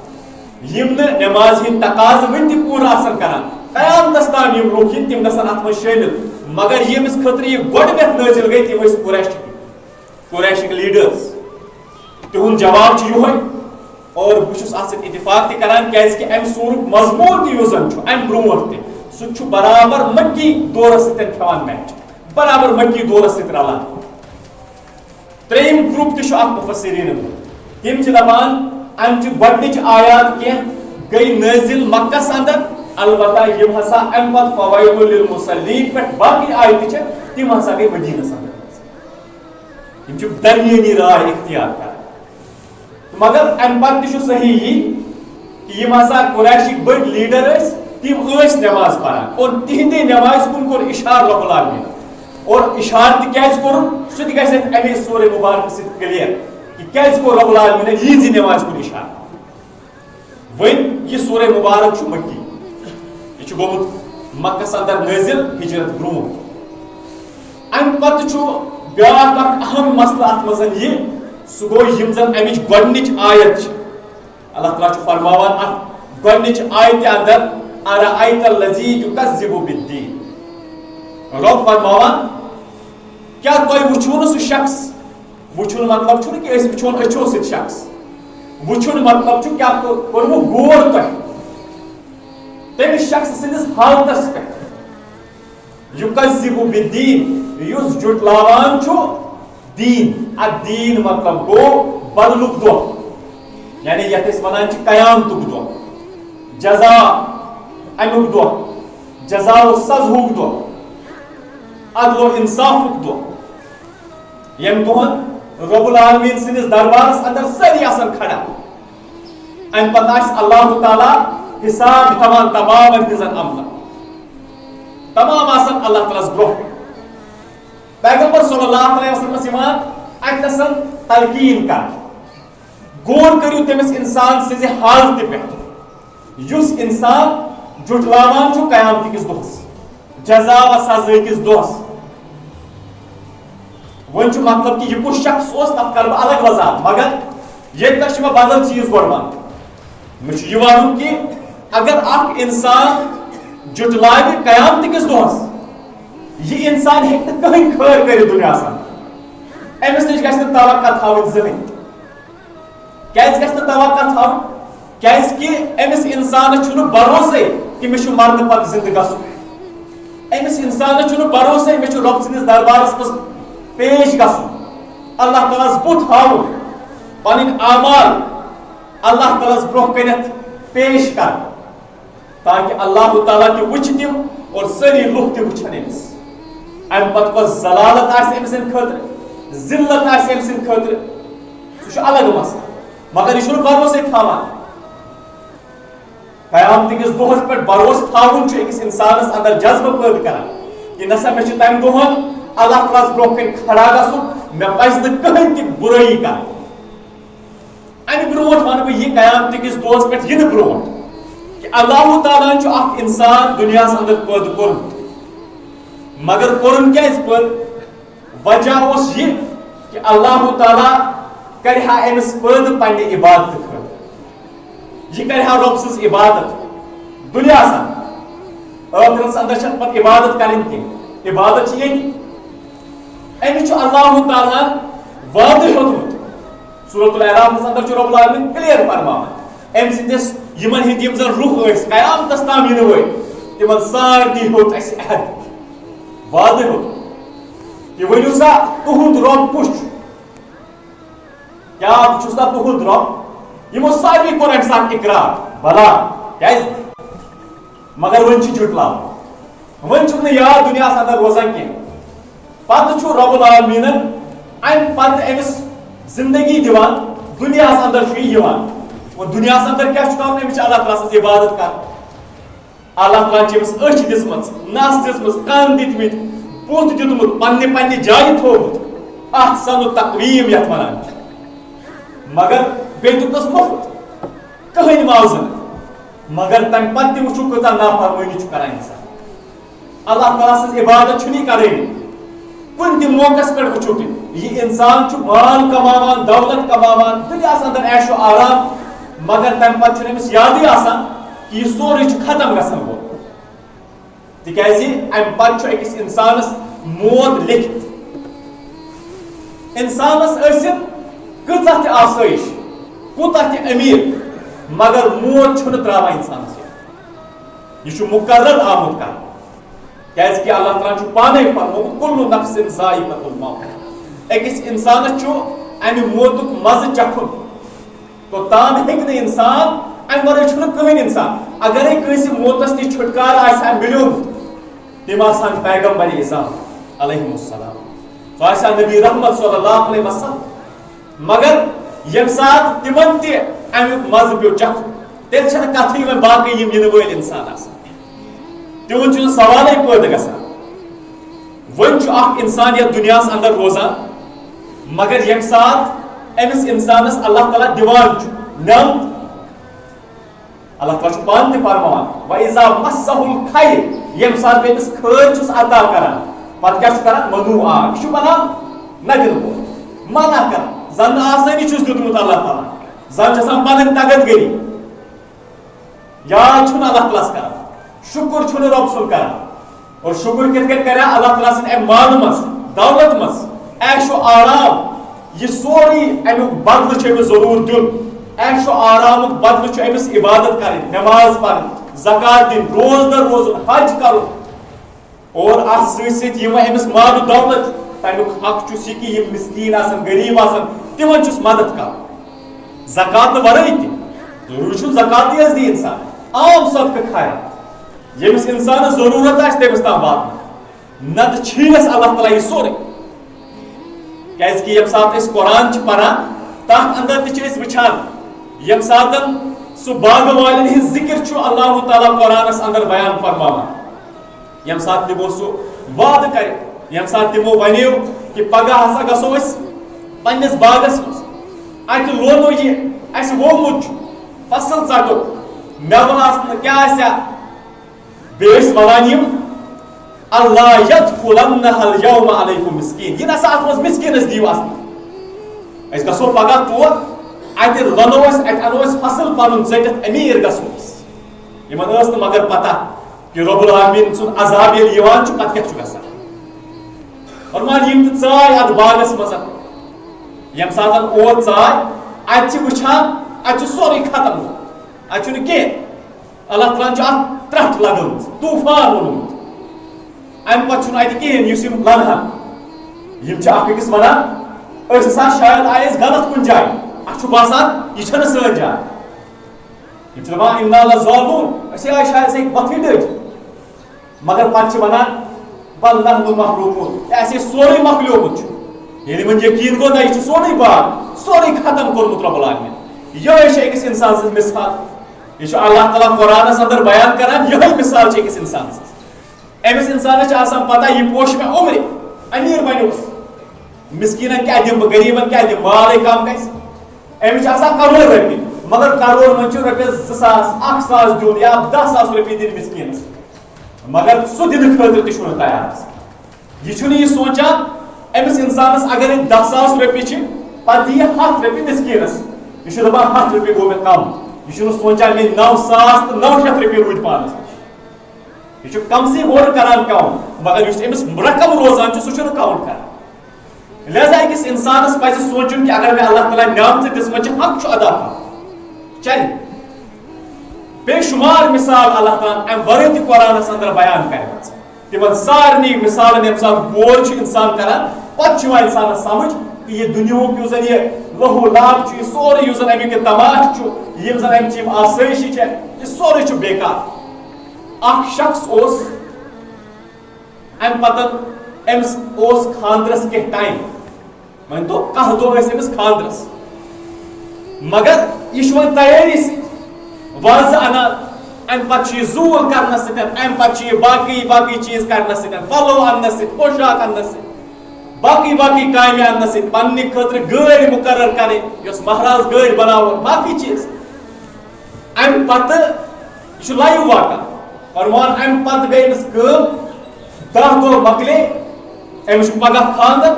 یِم نہٕ نمازِ ہٕنٛدۍ تقاضہٕ وٕنہِ تہِ پوٗرٕ آسان کران قیامتس تام یِم لوٗکھ یِن تِم گژھن اتھ منٛز شٲمِل مگر یمس خطر یہ گۄڈنیٚتھ نازل گئی تم ٲسۍ قریشک لیڈرز تہند جواب چھ یہوے اور بہٕ چھُس اتھ سۭتۍ اتفاق تہِ کران کیازکہِ امہِ سورُک مضموٗن تہِ یُس زن چھُ امہِ برونٛٹھ تہِ سُہ چھُ برابر مکی دورس سۭتۍ کھٮ۪وان میچ برابر مکی دورس سۭتۍ رلان ترٛیٚیِم گروپ تہِ چھُ اکھ مفسریٖنن ہُنٛد تِم چھِ دپان امچہِ گۄڈنِچ آیات کینٛہہ گٔے نٲزِل مکس اندر البتہ یم ہسا امہِ پتہٕ فوائد للمصلین پٮ۪ٹھ باقی آیتہٕ چھِ تِم ہسا گٔے مدیٖنس اندر یم چھِ درمیٲنی راے اختیار کران مگر امہِ پتہٕ تہِ چھُ صحیح یی کہ یم ہسا قریشٕکۍ بٔڑۍ لیڈر ٲسۍ تِم ٲسۍ نماز پران اور تہنٛدے نماز کُن کوٚر اشارٕ رب العالمیٖن اور اشارٕ تہِ کیازِ کوٚرُن سُہ تہِ گژھِ اَسہِ امی سورہ مبارکہ سۭتۍ کلیر کہ کیازِ کوٚر رب العالمیٖنن یِہنٛزِ نماز کُن اشارٕ وۄنۍ یہِ سورہ مبارک چھُ مکی یہ چھُ گوٚمُت مکس اندر نٲزل ہجرت برونٛٹھ امہِ پتہٕ چھُ بیاکھ اکھ اہم مسلہٕ اتھ منٛز یہِ سُہ گوٚو یم زن امِچ گۄڈنِچ آیت چھِ اللہ تعالیٰ چھُ فرماوان اتھ گۄڈنِچ آیتہِ اندر ارأیت الذی یکذب بالدین رب فرماوان کیا تُہۍ وٕچھو نہٕ سُہ شخص وٕچھُن مطلب چھُنہٕ کہ أسۍ وٕچھون أچھو سۭتۍ شخص وٕچھُن مطلب چھُ کیاہ کوٚرمُت غور تۄہہِ تٔمِس شخص سٕنٛدِس حالتس پٮ۪ٹھ یکذب بالدین یُس جُٹلاوان چھُ دین الدین مطلب گوٚو بدلُک دۄہ یعنی یتھ أسۍ ونان چھِ قیامتُک دۄہ جزا امیُک دۄہ جزا و سزہُک دۄہ عدل و انصافُک دۄہ ییٚمہِ دۄہن رب العالمیٖن سٕنٛدِس دربارس اندر سٲری آسان کھڑا امہِ پتہٕ آسہِ اللہ تعالیٰ حساب ہٮ۪وان تمام أہنٛزن عملن تمام آسان اللہ تعالیٰ ہس برونٛہہ پیغمبر صلی اللہ علیہ وسلمس یِوان اتنسن تلقیٖن کرنہٕ غور کٔرِو تٔمِس انسان سٕنٛزِ حالتہِ پٮ۪ٹھ یُس انسان جُٹلاوان چھُ قیامت کِس دۄہس جزا و سزا کِس دۄہس وۄنۍ چھُ مطلب کہ یہِ کُس شخص اوس تتھ کرٕ بہٕ الگ وضاحت مگر ییٚتنس چھُ مےٚ بدل چیٖز گۄڈٕ ونُن مےٚ چھُ یہِ ونُن کہ اگر اکھ انسان جُٹلاوِ قیامت کِس دۄہس یہ انسان ہیٚکہِ نہٕ کٕہٕنۍ خٲر کٔرِتھ دُنیاہس اندر أمِس نِش گژھِ نہٕ توقع تھاوٕنۍ زٕہٕنۍ کیازِ گژھِ نہٕ توقع تھاوُن کیازکہِ أمِس انسانس چھُنہٕ بروسے کہ مےٚ چھُ مرنہٕ پتہٕ زندٕ گژھُن أمِس انسانس چھُنہٕ بروسے مےٚ چھُ رۄب سٕنٛدِس دربارس منٛز پیش گژھُن اللہ تعالیٰ ہس بُتھ ہاوُن پنٕنۍ اعمال اللہ تعالیٰ ہس برونٛہہ کٔنٮ۪تھ پیش کرٕنۍ تاکہ اللہ تعالیٰ تہِ وٕچھِ تِم اور سٲری لُکھ تہِ وٕچھن أمِس امہِ پتہٕ کۄس ضلالت آسہِ أمۍ سٕنٛدِ خٲطرٕ ذلت آسہِ أمۍ سٕنٛدِ خٲطرٕ سُہ چھُ الگ مسلہٕ مگر یہِ چھُنہٕ بروسے تھاوان قیامت کِس دۄہس پٮ۪ٹھ بروسہٕ تھاوُن چھُ أکِس انسانس اندر جذبہٕ پٲدٕ کران کہ نسا مےٚ چھُ تمہِ دۄہن اللہ تعالیٰ ہس برونٛہہ کَنہِ کھڑا گژھُن مےٚ پزِ نہٕ کٕہٕنۍ تہِ بُرٲیی کرٕنۍ امہِ برونٛٹھ ونہٕ بہٕ یہِ قیامت کِس دۄہس پٮ۪ٹھ یِنہٕ برونٛٹھ کہ اللہ تعالیٰ چھُ اکھ انسان دُنیاہس اندر پٲدٕ کوٚرمُت مگر کوٚرُن کیازِ پٲدٕ وجہ اوس یہِ کہ اللہ تعالیٰ کرِ ہا أمِس پٲدٕ پننہِ عبادتہٕ خٲطرٕ یہِ کرِ ہا رۄب سٕنٛز عبادت دُنیاہس اندر ٲخرس اندر چھنہٕ پتہٕ عبادت کرٕنۍ کینٛہہ عبادت چھِ ییٚتہِ أمِس چھُ اللہ تعالیٰ وعدٕ ہیوٚتمُت سورۃ الاعرافس اندر چھُ رب العالمیٖن کلیر فرماوان أمۍ سٕنٛدِس یِمن ہٕنٛدۍ یِم زن روح ٲسۍ قیامتس تام یِنہٕ وٲلۍ تِمن سارنٕے ہیوٚت اَسہِ عہد وعدٕ ہیوٚت کہ ؤنِو سا تُہُنٛد رۄب کُس چھُ کیاہ بہٕ چھُس نا تُہُنٛد رۄب یِمو سارنٕے کوٚر امہِ ساتہٕ اقرار بلا کیازِ مگر وۄنۍ چھِ جُٹلاوُن وۄنۍ چھُکھ نہٕ یاد دُنیاہس اندر روزان کینٛہہ پتہٕ چھُ رب العالمیٖنن امہِ پتہٕ أمِس زندگی دِوان دُنیاہس اندر چھُ یہِ یِوان اور دُنیاہس اندر کیاہ چھُ کرُن أمِس چھِ اللہ تعالیٰ سٕنٛز عبادت کرٕنۍ اللہ تعالیٰ چھِ أمِس أچھ دِژمٕژ نس دِژمٕژ کن دِتمٕتۍ بُتھ دیُتمُت پننہِ پننہِ جایہِ تھوٚومُت احسن تقویٖم یتھ ونان چھِ مگر بیٚیہِ دیُتنس مُفت کٕہٕنۍ معاوضہٕ نہٕ مگر تمہِ پتہٕ تہِ وٕچھو کۭژاہ نافرمٲنی چھُ کران انسان اللہ تعالیٰ سٕنٛز عبادت چھُنہٕ یہِ کرٲنی کُنہِ تہِ موقعس پٮ۪ٹھ وٕچھو تُہۍ یہِ انسان چھُ مال کماوان دولت کماوان دُنیاہس اندر عیش و آرام مگر تمہِ پتہٕ چھُنہٕ أمِس یادٕے آسان کہ یہِ سورُے چھُ ختم گژھن وول تکیازِ امہ پتہ أکِس انسانس موت لیکھِتھ انسانس ٲسِتھ کۭژاہ تہِ آسٲیش کوٗتاہ تہِ أمیٖر مگر موت چھُنہٕ تراوان انسانس یہ چھُ مقرر آمُت کرنہٕ کیازِ کہ اللہ تعالیٰ چھُ پانے فرمومُت کُلُّ نفسٍ ذائقۃ الموت أکِس انسانس چھُ امہِ موتُک مزٕ چکھُن توٚتام ہیٚکہِ نہٕ انسان امہِ ورٲے چھُنہٕ کٕہٕنۍ انسان اگرے کٲنٛسہِ موتس نِش چھُٹکار آسہِ ہا مِلیومُت تِم آسہٕ ہن پیغمبر اعظام علیہم السلام سُہ آسہِ ہا نبی رحمت صلی اللہ علیہ وسلم مگر ییٚمہِ ساتہٕ تِمن تہِ امیُک مزٕ پیوٚو چکھُن تیٚلہِ چھنہٕ کتھٕے وۄنۍ باقٕے یِم یِنہٕ وٲلۍ انسان آسان تِہُنٛد چھُنہٕ سوالے پٲدٕ گژھان وۄنۍ چھُ اکھ انسان یتھ دُنیاہس اندر روزان مگر ییٚمہِ ساتہٕ أمِس انسانس اللہ تعالیٰ دِوان چھُ نعمت اللہ تعالیٰ چھُ پانہٕ تہِ فرماوان وَإِذَا مَسَّهُ الْخَيْرُ ییٚمہِ ساتہٕ بہٕ أمِس خٲر چھُس عطا کران پتہٕ کیاہ چھُ کران منوٗعا یہِ چھُ بنان نَدِل پٲٹھۍ منع کران زن آسٲنی چھُس دیُتمُت اللہ تعالیٰ زن چھِ آسان پنٕنۍ طاقت گٔری یاد چھُنہٕ اللہ تعالیٰ ہس کران شُکُر چھُنہٕ رۄب سُنٛد کران اور شُکُر کِتھ کٔنۍ کرِ اللہ تعالیٰ سٕنٛدِ امہِ مالہٕ منٛز دولت منٛز عیش و آرام یہ سورُے امیُک بدلہٕ چھُ أمِس ضروٗر دیُن عیش و آرامُک بدلہٕ چھُ أمِس عبادت کرٕنۍ نٮ۪ماز پرٕنۍ زکات دِنۍ روزدر روزُن حج کرُن اور اتھ سۭتۍ سۭتۍ یِم أمِس مالہٕ دولت چھُ تمیُک حق چھُس یہِ کہِ یِم مسکیٖن آسن غریٖب آسن تِمن چھُس مدد کرُن زکات ورٲے تہِ ضروٗری چھُنہٕ زکاتٕے حظ دی انسان عام صدقہٕ خیرات ییٚمِس انسانس ضروٗرت آسہِ تٔمِس تام واتناو نتہٕ چھیٖنس اللہ تعالیٰ یہِ سورُے کیازِ کہ ییٚمہِ ساتہٕ أسۍ قرآن چھِ پران تتھ اندر تہِ چھِ أسۍ وٕچھان ییٚمہِ ساتہٕ سُہ باغہٕ والٮ۪ن ہٕنٛز ذِکر چھُ اللہ تعالیٰ قرآنس اندر بیان فرماوان ییٚمہِ ساتہٕ تِمو سُہ وعدٕ کرِ ییٚمہِ ساتہٕ تِمو ونیو کہ پگاہ ہسا گژھو أسۍ پننِس باغس منٛز اتہِ لونو یہِ اسہِ ووٚمُت چھُ فصل ژٹو مٮ۪وٕ آسہِ نہٕ کیاہ آسہِ ہا بیٚیہِ ٲسۍ ونان یِم اللہ یدخلنها اليوم علیکم مسکیٖن یہِ نسا اتھ منٛز مسکیٖنس دِیِو اَسہِ أسۍ گژھو پگاہ تور اتہِ لونو أسۍ اتہِ انو أسۍ فصل پنُن ژٔٹِتھ أمیٖر گژھو أسۍ یِمن ٲس نہٕ مگر پتہ کہ رب العالمیٖن سُنٛد عذاب ییٚلہِ یِوان چھُ پتہٕ کیاہ چھُ گژھان فرمان یِم تہِ ژاے اتھ باغس منٛز ییٚمہِ ساتہٕ اور ژاے اتہِ چھِ وٕچھان اتہِ چھُ سورُے ختم اتہِ چھُنہٕ کینٛہہ اللہ تعالیٰ ہن چھُ اتھ ترٹھ لگٲومٕژ طوٗفان اوٚنمُت امہِ پتہٕ چھُنہٕ اتہِ کِہیٖنۍ یُس یِم لنہن یِم چھِ اکھ أکِس ونان أسۍ ہسا شاید آیہِ أسۍ غلط کُنہِ جایہِ اَسہِ چھُ باسان یہِ چھنہٕ سٲنۍ جاے یِم چھِ دپان اِنا لظالموٗن أسۍ آیہِ شاید أسۍ ہیٚکہِ وۄتھٕے ڈٔٹھۍ مگر پتہٕ چھِ ونان بل نحن محرومون یہِ اَسے سورُے مۄکلیومُت چھُ ییٚلہِ یِمن یقیٖن گوٚو نہ یہِ چھُ سورُے باغ سورُے ختم کوٚرمُت رۄب العالمیٖن یِہوٚے چھِ أکِس انسان سٕنٛز مِثال یہِ چھُ اللہ تعالیٰ قرآنس اندر بیان کران یِہوٚے مِثال چھِ أکِس انسان سٕنٛز أمِس انسانس چھِ آسان پتہ یہِ پوشہِ مےٚ عُمرِ أمیٖر بنیوس مسکیٖنن کیاہ دِمہٕ بہٕ غریٖبن کیاہ دِمہٕ مالٕے کم گژھِ أمِس چھِ آسان کروڑ رۄپیہِ مگر کروڑ منٛز چھُ رۄپیس 2000 1000 دیُن یا 10,000 رۄپیہِ دِنۍ مسکیٖنس مگر سُہ دِنہٕ خٲطرٕ تہِ چھُنہٕ تیار آسان یہِ چھُنہٕ یہِ سونچان أمِس انسانس اگرے 10,000 رۄپیہِ چھِ پتہٕ دِیہِ 100 رۄپیہِ مسکیٖنس یہِ چھُ دپان 100 رۄپیہِ گوٚو مےٚ کم یہِ چھُنہٕ سونچان مےٚ 9,900 رۄپیہِ روٗدۍ پانس نِش یہِ چھُ کمسٕے ہورٕ کران کاوُنٹ مگر یُس أمِس رقم روزان چھُ سُہ چھُنہٕ کاوُنٹ کران لہذا أکِس انسانس پزِ سونچُن کہ اگر مےٚ اللہ تعالیٰ نعمتہٕ دِژمٕژ چھِ حق چھُ ادا کرُن چلہِ بے شُمار مثال اللہ تعالیٰ امہِ ورٲے تہِ قرآنس اندر بیان کرِمژ تِمن سارنٕے مثالن ییٚمہِ ساتہٕ غور چھُ انسان کران پتہٕ چھُ یِوان انسانس سمجھ کہ یہِ دُنیہُک یُس زن یہِ لہو لاب چھُ یہِ سورُے یُس زن امیُک یہِ تماش چھُ یِم زن امچہِ یِم آسٲیشہِ چھےٚ یہِ سورُے چھُ بیکار اکھ شخص اوس امہِ پتہٕ أمِس اوس خاندرس کینٛہہ ٹایم مٲنتو 10 دۄہ ٲسۍ أمِس خاندرس مگر یہِ چھُ وۄنۍ تیٲری سۭتۍ وازٕ انان امہِ پتہٕ چھُ یہِ زوٗل کرنس سۭتۍ امہِ پتہٕ چھُ یہِ باقٕے چیٖز کرنس سۭتۍ پلو اننس سۭتۍ پوشاک اننس سۭتۍ باقٕے کامہِ اننس سۭتۍ پننہِ خٲطرٕ گٲڑۍ مُقرر کرٕنۍ یۄس مہراز گٲڑۍ بناوُن باقٕے چیٖز امہِ پتہٕ یہِ چھُ لایِو واقعہ فرمان امہِ پتہٕ گٔے أمِس کٲم 10 دۄہ مۄکلے أمِس چھُ پگاہ خاندر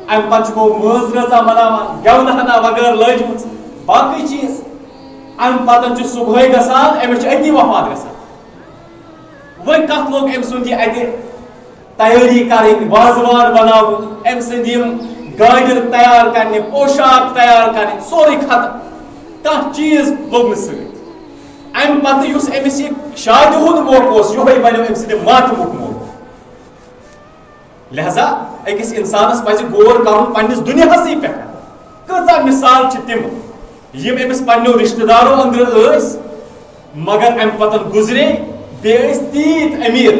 امہِ پتہٕ چھُ گوٚو مٲنٛز رٲژا مناوان گٮ۪ونہٕ ہنا وغٲر لٲجمٕژ باقٕے چیٖز امہِ پتہٕ چھُ صبحٲے گژھان أمِس چھُ أتی وفات گژھان وہ کت لوگ ام سند یہ اتہ تیاری کریں وازوان بناون ام سند گاڑی تیار کرنے پوشاک تیار کرنے سوری ختم کھانا چیز لوگ ست ام پتہ اس امس یہ شادی ہند موقع یہ بنو ام سند ماتمک موقع لہذا اکس انسانس پزِ غور کرن پنس دنیاس پہ کۭژاہ مثال چھ تم یم امس پنو رشتہ دارو اندر ٲسۍ مگر ام پتن گزرے بیٚیہِ ٲسۍ تیٖتۍ امیر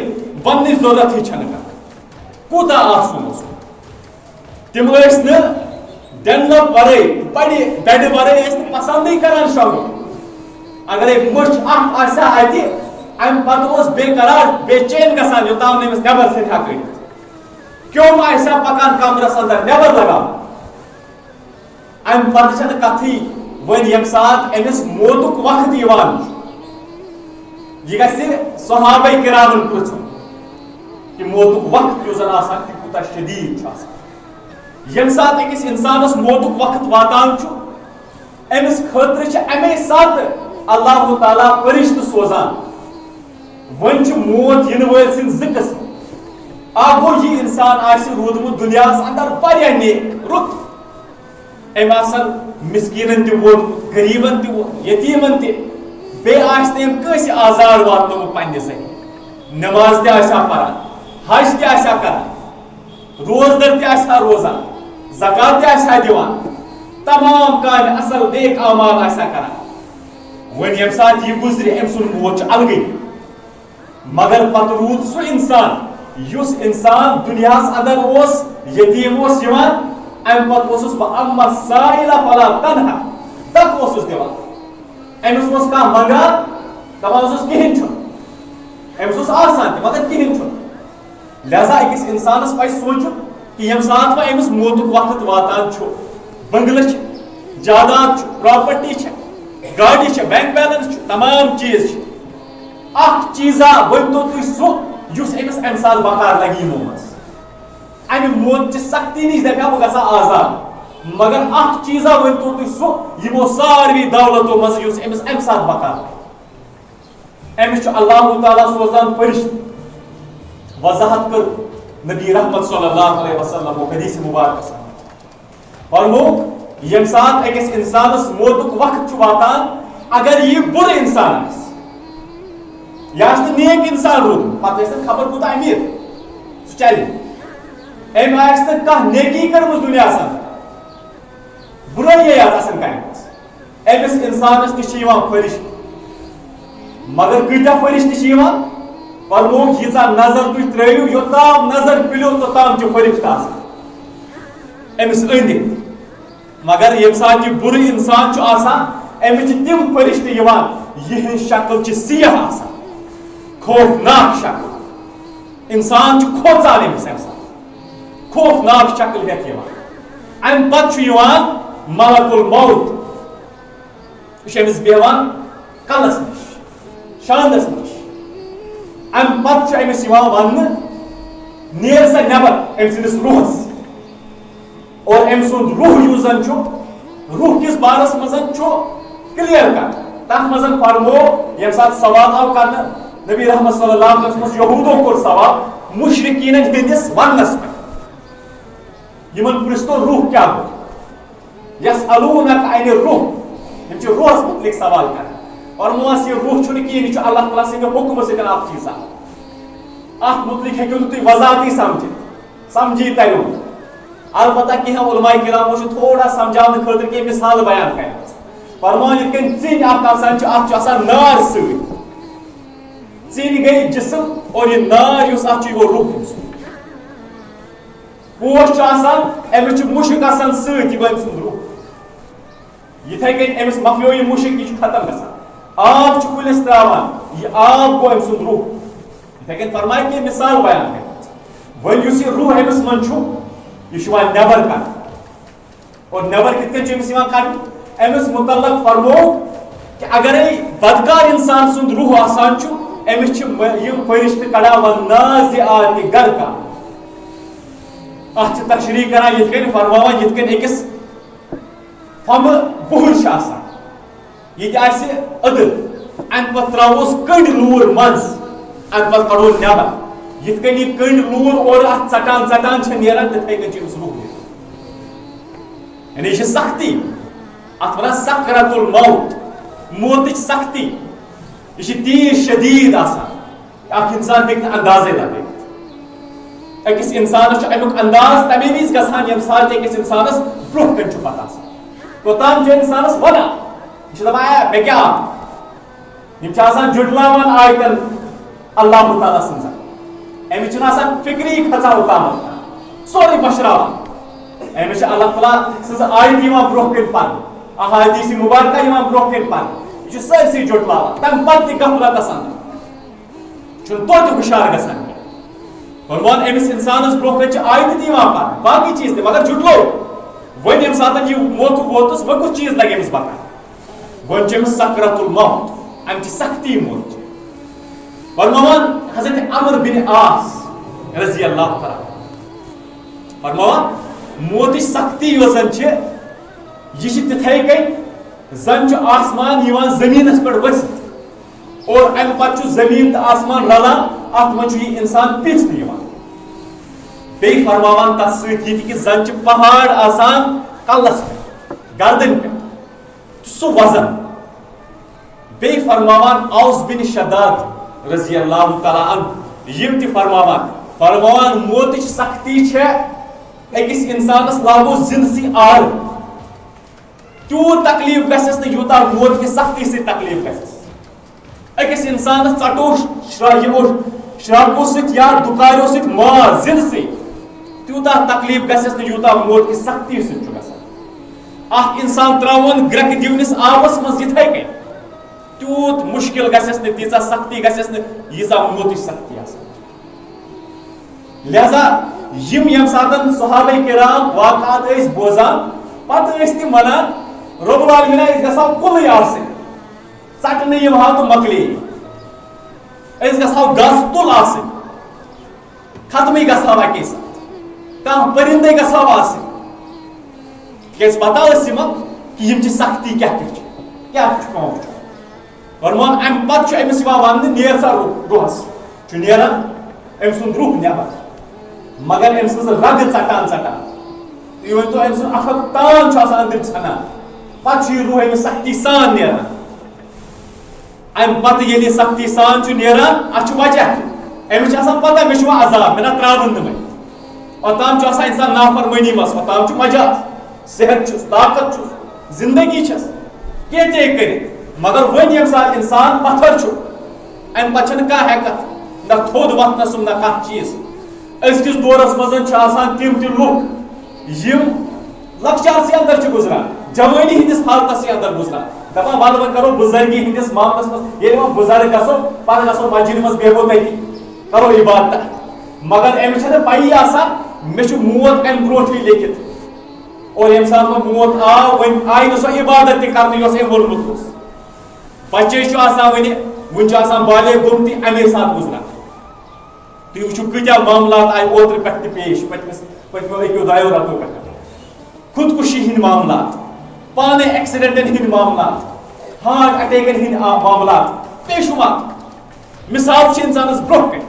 وننٕچ ضرورت ہی چھنہٕ کانٛہہ کوٗتاہ آسُن اوس تم ٲسۍ نہٕ ڈنٛڈو ورٲے بڑِ ورٲے ٲسۍ نہٕ پسندٕے کران شۄنٛگُن اگرے مٔچھ اکھ آسہِ ہا اتہِ امہِ پتہٕ اوس بے قرار بے چین گژھان یوٚتام نہٕ أمِس نٮ۪بر ژھٕنہِ ہا کٔڑِتھ کیوٚم آسہِ ہا پکان کمرس اندر نٮ۪بر لگاوان امہِ پتہٕ چھنہٕ کتھٕے وۄنۍ ییٚمہِ ساتہٕ أمِس موتُک وقت یِوان چھُ یہ گژھِ صحابہ کرامن پرژھُن کہ موتُک وقت یُس زن آسان تہِ کوٗتاہ شدیٖد چھُ آسان ییٚمہِ ساتہٕ أکِس انسانس موتُک وقت واتان چھُ أمِس خٲطرٕ چھِ امے ساتہٕ اللہ تعالیٰ فرشتہٕ سوزان وۄنۍ چھُ موت یِنہٕ وٲلۍ سٕنٛدۍ زٕ قٕسم اکھ گوٚو یہِ انسان آسہِ روٗدمُت دُنیاہس اندر واریاہ نیک رُت أمۍ آسن مسکیٖنن تہِ ووتمُت غریٖبن تہِ ووت یتیٖمن تہِ بیٚیہِ آسہِ نہٕ أمۍ کٲنٛسہِ آزار واتنومُت پننہِ ذٔریعہٕ نماز تہِ آسہِ ہا پران حج تہِ آسہِ ہا کران روزدر تہِ آسہِ ہا روزان زکات تہِ آسہِ ہا دِوان تمام کامہِ اصل نیک اعمال آسہِ ہا کران وۄنۍ ییٚمہِ ساتہٕ یہِ گُزرِ أمۍ سُنٛد موت چھُ الگٕے مگر پتہٕ روٗد سُہ انسان یُس انسان دُنیاہس اندر اوس یتیٖم اوس یِوان امہِ پتہٕ اوسُس بہٕ اما سائلہ فلا تنہا دکھ اوسُس دِوان أمِس اوس کانٛہہ منگان دپان اوسُس کِہیٖنۍ چھُنہٕ أمِس اوس آسان تہِ مگر کِہیٖنۍ چھُنہٕ لہذا أکِس انسانس پزِ سونٛچُن کہ ییٚمہِ ساتہٕ وۄنۍ أمِس موتُک وقت واتان چھُ بنگلہٕ چھِ جاداد چھُ پراپرٹی چھِ گاڑی چھِ بینک بیلنس چھُ تمام چیٖز چھِ اکھ چیٖزا ؤنۍتو تُہۍ سُہ یُس أمِس امہِ ساتہٕ بکار لگہِ یِمو منٛز امہِ موتچہِ سختی نِش دپہِ ہا بہٕ گژھٕ ہا آزاد مگر اکھ چیٖزا ؤنۍتو تُہۍ سُہ یِمو ساروی دولتو منٛز یُس أمِس امہِ ساتہٕ بکار أمِس چھُ اللہ تعالیٰ سوزان فرشتہٕ وضاحت کٔر نبی رحمت صلی اللہ علیہ وسلم حدیث مبارکس فرموو ییٚمہِ ساتہٕ أکِس انسانس موتُک وقت چھُ واتان اگر یہِ بُرٕ انسان آسہِ یہِ آسہِ نہٕ نیک انسان روٗدمُت پتہٕ ٲسۍ نہٕ خبر کوٗتاہ امیر سُہ چلہِ أمۍ آسہِ نہٕ کانٛہہ نیکی کٔرمٕژ دُنیاہس اندر بُرٲیی آسہِ آسان کرِمٕژ أمِس انسانس نِش چھِ یِوان فرشتہٕ مگر کۭتیاہ فرشتہٕ چھِ یِوان فرموو ییٖژاہ نظر تُہۍ ترٲیِو یوٚتام نظر پِلِو توٚتام چھِ فرشتہٕ آسان أمِس أنٛدۍ أنٛدۍ مگر ییٚمہِ ساتہٕ یہِ بُرٕ انسان چھُ آسان أمِس چھِ تِم فرشتہٕ یِوان یِہٕنٛز شکل چھِ سیاہ آسان خوفناک شکل انسان چھُ کھوژان أمِس امہِ ساتہٕ خوفناک شکل ہٮ۪تھ یِوان امہِ پتہٕ چھُ یِوان ملک الموت یہِ چھُ أمِس بیٚہوان کلس نِش شاندس نِش امہِ پتہٕ چھُ أمِس یِوان وننہٕ نیر سا نٮ۪بر أمۍ سٕنٛدِس روحس اور أمۍ سُنٛد روح یُس زن چھُ روح کِس بارس منٛز چھُ کلیر کٹ تتھ منٛز فرموو ییٚمہِ ساتہٕ سوال آو کرنہٕ نبی رحمت صلی اللہ علیہ وسلم یہوٗدو کوٚر سوال مشرکیٖنن ہٕنٛدِس وننس پٮ۪ٹھ یِمن پرژھتو روح کیاہ گوٚو یسألونک عن الروح یِم چھِ روحس متعلق سوال کران فرمووس یہِ روح چھُنہٕ کِہیٖنۍ یہِ چھُ اللہ تعالیٰ سٕنٛدِ حُکمہٕ سۭتۍ اکھ چیٖزا اتھ متعلق ہیٚکِو نہٕ تُہۍ وضاحتٕے سمجھِتھ سمجھی ترِو البتہ کینٛہہ علماء کرامو چھُ تھوڑا سمجھاونہٕ خٲطرٕ کینٛہہ مثال بیان کٔرمٕژ فرمان یِتھ کٔنۍ ژِنۍ اکھ آسان چھِ اتھ چھُ آسان نار سۭتۍ ژِنۍ گٔے جسم اور یہِ نار یُس اتھ چھُ یہِ گوٚو روح أمۍ سُنٛد پوش چھُ آسان أمِس چھُ مُشک آسان سۭتۍ یہِ گوٚو أمۍ سُنٛد روح یِتھے کٔنۍ أمِس مۄکلیو یہِ مُشک یہِ چھُ ختم گژھان آب چھُ کُلِس تراوان یہِ آب گوٚو أمۍ سُنٛد روح یِتھے کٔنۍ فرمایہِ کینٛہہ مثال بیان کٔرمٕژ وۄنۍ یُس یہِ روح أمِس منٛز چھُ یہِ چھُ یِوان نٮ۪بر کڑنہٕ اور نٮ۪بر کِتھ کٔنۍ چھُ أمِس یِوان کڑنہٕ أمِس مُتعلق فرموو کہ اگرے بدکار انسان سُنٛد روح آسان چھُ أمِس چھِ یِم فرشتہٕ کڑان والنازعاتِ غرقا اتھ چھِ تشریح کران یِتھ کٔنۍ فرماوان یِتھ کٔنۍ أکِس پھمہٕ بُہُر چھِ آسان ییٚتہِ آسہِ أدٕر امہِ پتہٕ تراووس کٔڑۍ لوٗر منٛز ام پتہ کڑو نبر یت کن یہ کنڈ لور اور ات ژٹان ژٹان چھ نیران تتھے کن چھ روح نیران یعنی یہ سختی ات ونان سکرات الموت موتچ سختی یہ تیز شدید آسان اخ انسان ہیکہ اندازے لگائت اکس انسانس امیک انداز تمے وز گژھان یم سات اکس انسانس برونٛہہ کن چھ پتہ آسان توتام چھ انسانس ونان یہ دپان مے کیا یم چھ آسان جٹلاوان آیتن اللہ تعالیٰ سنزن امس چھ آسان فکری کھژان اوتامت سورے مشراوان امس چھ اللہ تعالیٰ سنز آیت یوان برونٛہہ کن پرن احادیث مبارکہ یوان برونٛہہ کن پرن یہ سرسی جٹلاوان تم پتہ تہ غفلتس اندر چھن توتہ ہشار گژھان فرمان امس انسانس برونٛہہ کن چھ آیت تہ یوان پرن باقی چیز تہ مگر جٹلو ون یم ساتن یہ موت ووتس وہ کس چیز لگہ امس پتہ ون چھ امس سکرات الموت ام چھ سختی موت فرمان حضرت عمر بن عاص رضی اللہ تعالی فرمان موت سختی یوزن چھ یہ تتھے کن زن چھ آسمان یوان زمینس پر ورست اور ام پتہ چھ زمین تو آسمان رلان ات من چھ یہ انسان پچ تہ یوان بیٚیہِ فرماوان تتھ سۭتۍ یہ کہ زن چھ پہاڑ آسان کلس پہ گردن پہ سہ وزن بیٚیہِ فرماوان اوس بن شداد رضی اللہ تعالی عنہ یم تہ فرماوان موتچ سختی چھ اکس انسانس لاگو زندسی آر تیوت تکلیف گژھس نہ یوتاہ موت کی سختی سے تکلیف گژھس اکس انسانس ژٹو شراکو سۭتۍ یا دُکاریو سۭتۍ مار زند سے تیوتاہ تکلیف گژھس نہ یوتاہ موت کی سختی سۭتۍ چھُ گژھان اکھ انسان تراون گرکہ دِونس آبس منٛز یِتھے کٔنۍ تیوت مشکل گژھس نہ تیٖژاہ سختی گژھس نہ ییٖژاہ موتٕچ سختی آسان لہذا یم یم ساتن صحابہ کرام واقعات ٲسۍ بوزان پتہٕ ٲسۍ تِم ونان رب العالمین أسۍ گژھو کُلٕے آسٕنۍ ژٹنہٕ یِمہو تہٕ مۄکلے أسۍ گژھو گس تُل آسٕنۍ ختمٕے گژھو اکے ساتہٕ کانٛہہ پرندے گژھو آسٕنۍ تِکیازِ پتہ ٲس یِمن کہ یم چھ سختی کیاہ چھِ پیوان وٕچھُن فرمان ام پتہٕ چھُ أمِس یِوان وننہٕ نیر سا روحس چھُ نیران أمۍ سُنٛد روح نٮ۪بر مگر أمۍ سٕنٛز رگہٕ ژٹان ژٹان تُہۍ ؤنۍتو أمۍ سُنٛد اکھ اکھ تان چھُ آسان أنٛدرۍ ژھنان پتہٕ چھُ یہِ روح أمِس سختی سان نیران امہِ پتہٕ ییٚلہِ یہِ سختی سان چھُ نیران اتھ چھُ وجہ أمِس چھِ آسان پتہ مےٚ چھُ وۄنۍ عذاب مےٚ نہ ترٛاوُن نہٕ وۄنۍ اوٚتام چھُ آسان انسان نافرمٲنی منٛز اوٚتام چھُ مجاز صحت چھُس طاقت چھُس زندگی چھس کینٛہہ تہِ ہیٚکہِ کٔرِتھ مگر وۄنۍ ییٚمہِ ساتہٕ انسان پتھر چھُ امہِ پتہٕ چھنہٕ کانٛہہ ہٮ۪کتھ نہ تھوٚد وۄتھنس نہ کانٛہہ چیٖز أزکِس دورس منٛز چھِ آسان تِم تہِ لُکھ یم لۄکچارسٕے اندر چھِ گُزران جوٲنی ہٕنٛدِس حالتسٕے اندر گُزران دپان ول وۄنۍ کرو بُزرگی ہٕنٛدِس معاملس منٛز ییٚلہِ وۄنۍ بُزرگ گژھو پتہٕ گژھو مسجد منٛز بیہمو تٔتی کرو عبادت مگر أمِس چھنہٕ پیی آسان مےٚ چھُ موت امہِ برونٛٹھٕے لیکھِتھ اور ییٚمہِ ساتہٕ وۄنۍ موت آو وۄنۍ آیہِ نہٕ سۄ عبادت تہِ کرنہٕ یۄس أمۍ ووٚنمُت اوس بچے چھُ آسان وُنہِ چھُ آسان بالغ گوٚمُت تہِ امی ساتہٕ گُزران تُہۍ وٕچھِو کۭتیاہ معاملات آیہِ اوترٕ پٮ۪ٹھ تہِ پیش پٔتمیو أکیو دۄیو رٮ۪تو پٮ۪ٹھ خودکشی ہٕنٛدۍ معاملات پانے ایکسیڈنٹن ہٕنٛدۍ معاملات ہارٹ اٹیکن ہٕنٛدۍ معاملات بے شُمار مثال چھِ انسانس برونٛہہ کَنہِ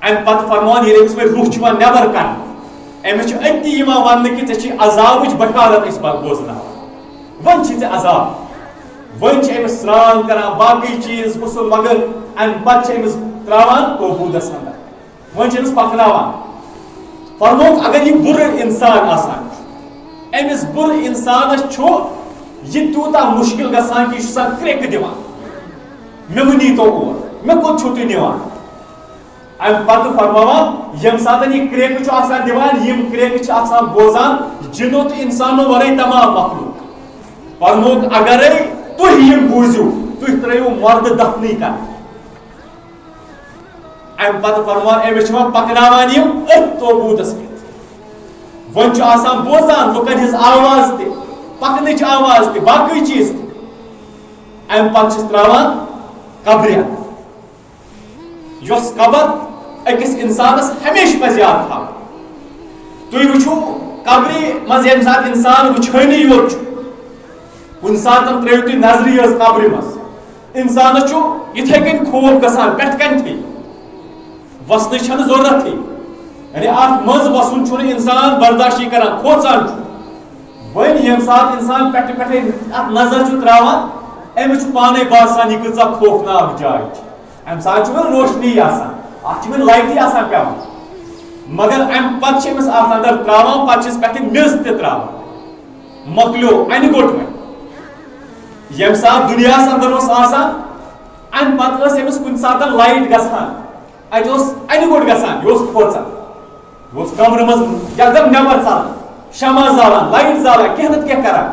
امہِ پتہٕ فرمان ییٚلہِ أمِس وۄنۍ روح چھُ یِوان نٮ۪بر کڑنہٕ أمِس چھُ أتی یِوان وننہٕ کہِ ژےٚ چھِ عذابٕچ بشارت أسۍ بوزناوان وۄنۍ چھِ ژےٚ عذاب وۄنۍ چھِ أمِس سرٛان کران باقٕے چیٖز غسل مگر امہِ پتہٕ چھِ أمِس تراوان توبوٗدس اندر وۄنۍ چھِ أمِس پکناوان فرموک اگر یہِ بُرٕ انسان آسان چھُ أمِس بُرٕ انسانس چھُ یہِ تیوٗتاہ مُشکل گژھان کہِ یہِ چھُ آسان کرٛیٚکہٕ دِوان مےٚ ؤنیٖتو اور مےٚ کوٚت چھِو تُہۍ نِوان امہِ پتہٕ فرماوان ییٚمہِ ساتہٕ یہِ کرٛیٚکہٕ چھُ آسان دِوان یِم کرٛیٚکہٕ چھِ آسان بوزان جِنو تہٕ انسانو ورٲے تمام مخلوق فرموک اگرے تُہۍ یِم بوٗزِو تُہۍ ترٲیِو مردٕ دفنٕے کرنہٕ امہِ پتہٕ فرمان أمِس چھِ وۄنۍ پکناوان یِم أتھۍ توبوٗدس کِتھ وۄنۍ چھُ آسان بوزان لُکن ہٕنٛز آواز تہِ پکنٕچ آواز تہِ باقٕے چیٖز تہِ امہِ پتہٕ چھِس تراوان قبرِ یۄس قبر أکِس انسانس ہمیشہٕ پزِ یاد تھاوٕنۍ تُہۍ وٕچھِو قبرِ منٛز ییٚمہِ ساتہٕ انسان وٕچھٲنی یوت چھُ کُنہِ ساتہٕ ترٲیِو تُہۍ نظرِ یٲژ قبرِ منٛز انسان یتھے کن خوف گژھان پٮ۪ٹھ کَنتھٕے وسنٕچ چھنہٕ ضروٗرتھٕے یعنی اتھ منٛز وسُن چھُنہٕ انسان برداشی کران کھوژان چھُ وۄنۍ ییٚمہِ ساتہٕ انسان پٮ۪ٹھٕ پٮ۪ٹھے اتھ نظر چھُ تراوان أمِس چھُ پانے باسان یہِ کۭژاہ خوفناک جاے چھِ امہِ ساتہٕ چھُ وۄنۍ روشنی آسان اتھ چھِ وۄنۍ لایٹی آسان پیٚوان مگر امہِ پتہٕ چھِ أمِس اتھ اندر تراوان پتہٕ چھِس پٮ۪ٹھٕ میٚژ تہِ تراوان مۄکلیو انہِ گوٚٹ وۄنۍ ییٚمہِ ساتہٕ دُنیاہس اندر اوس آسان امہِ پتہٕ ٲس أمِس کُنہِ ساتہٕ لایٹ گژھان اتہِ اوس انہِ گوٚٹ گژھان یہِ اوس کھوژان یہِ اوس کمرٕ منٛز یکدم نٮ۪بر ژلان شمع زالان لایٹ زالان کینٛہہ نتہٕ کینٛہہ کران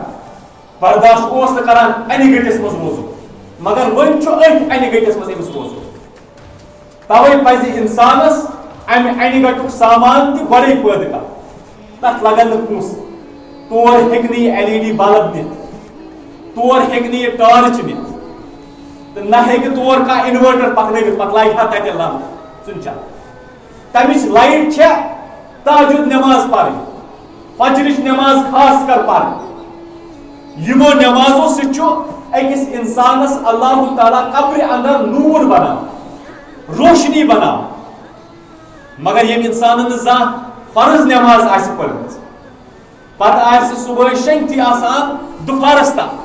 برداشت اوس نہٕ کران انہِ گٔٹِس منٛز روزُن مگر وۄنۍ چھُ أتھۍ انہِ گٔٹِس منٛز أمِس روزُن توے پزِ انسانس امہِ انہِ گٹُک سامان تہِ گۄڈے پٲدٕ کرُن تتھ لگن نہٕ پونٛسہٕ تور ہیٚکہِ نہٕ یہِ LED بلب نِتھ تور ہیٚکہِ نہٕ یہِ ٹارٕچ نِتھ تہٕ نہ ہیٚکہِ تور کانٛہہ اِنوٲٹر پکنٲوِتھ پتہٕ لگہِ ہا تتہِ لمپ ژٕ چل تمِچ لایٹ چھےٚ تہجُد نٮ۪ماز پرٕنۍ فجرٕچ نٮ۪ماز خاص کر پرٕنۍ یِمو نٮ۪مازو سۭتۍ چھُ أکِس انسانس اللہ تعالیٰ قبرِ اندر نوٗر بناوان روشنی بناوان مگر ییٚمہِ انسانن نہٕ زانٛہہ فرض نٮ۪ماز آسہِ پٔرمٕژ پتہٕ آسہِ صبحٲے شنٛگتھٕے آسان دُپہرس تام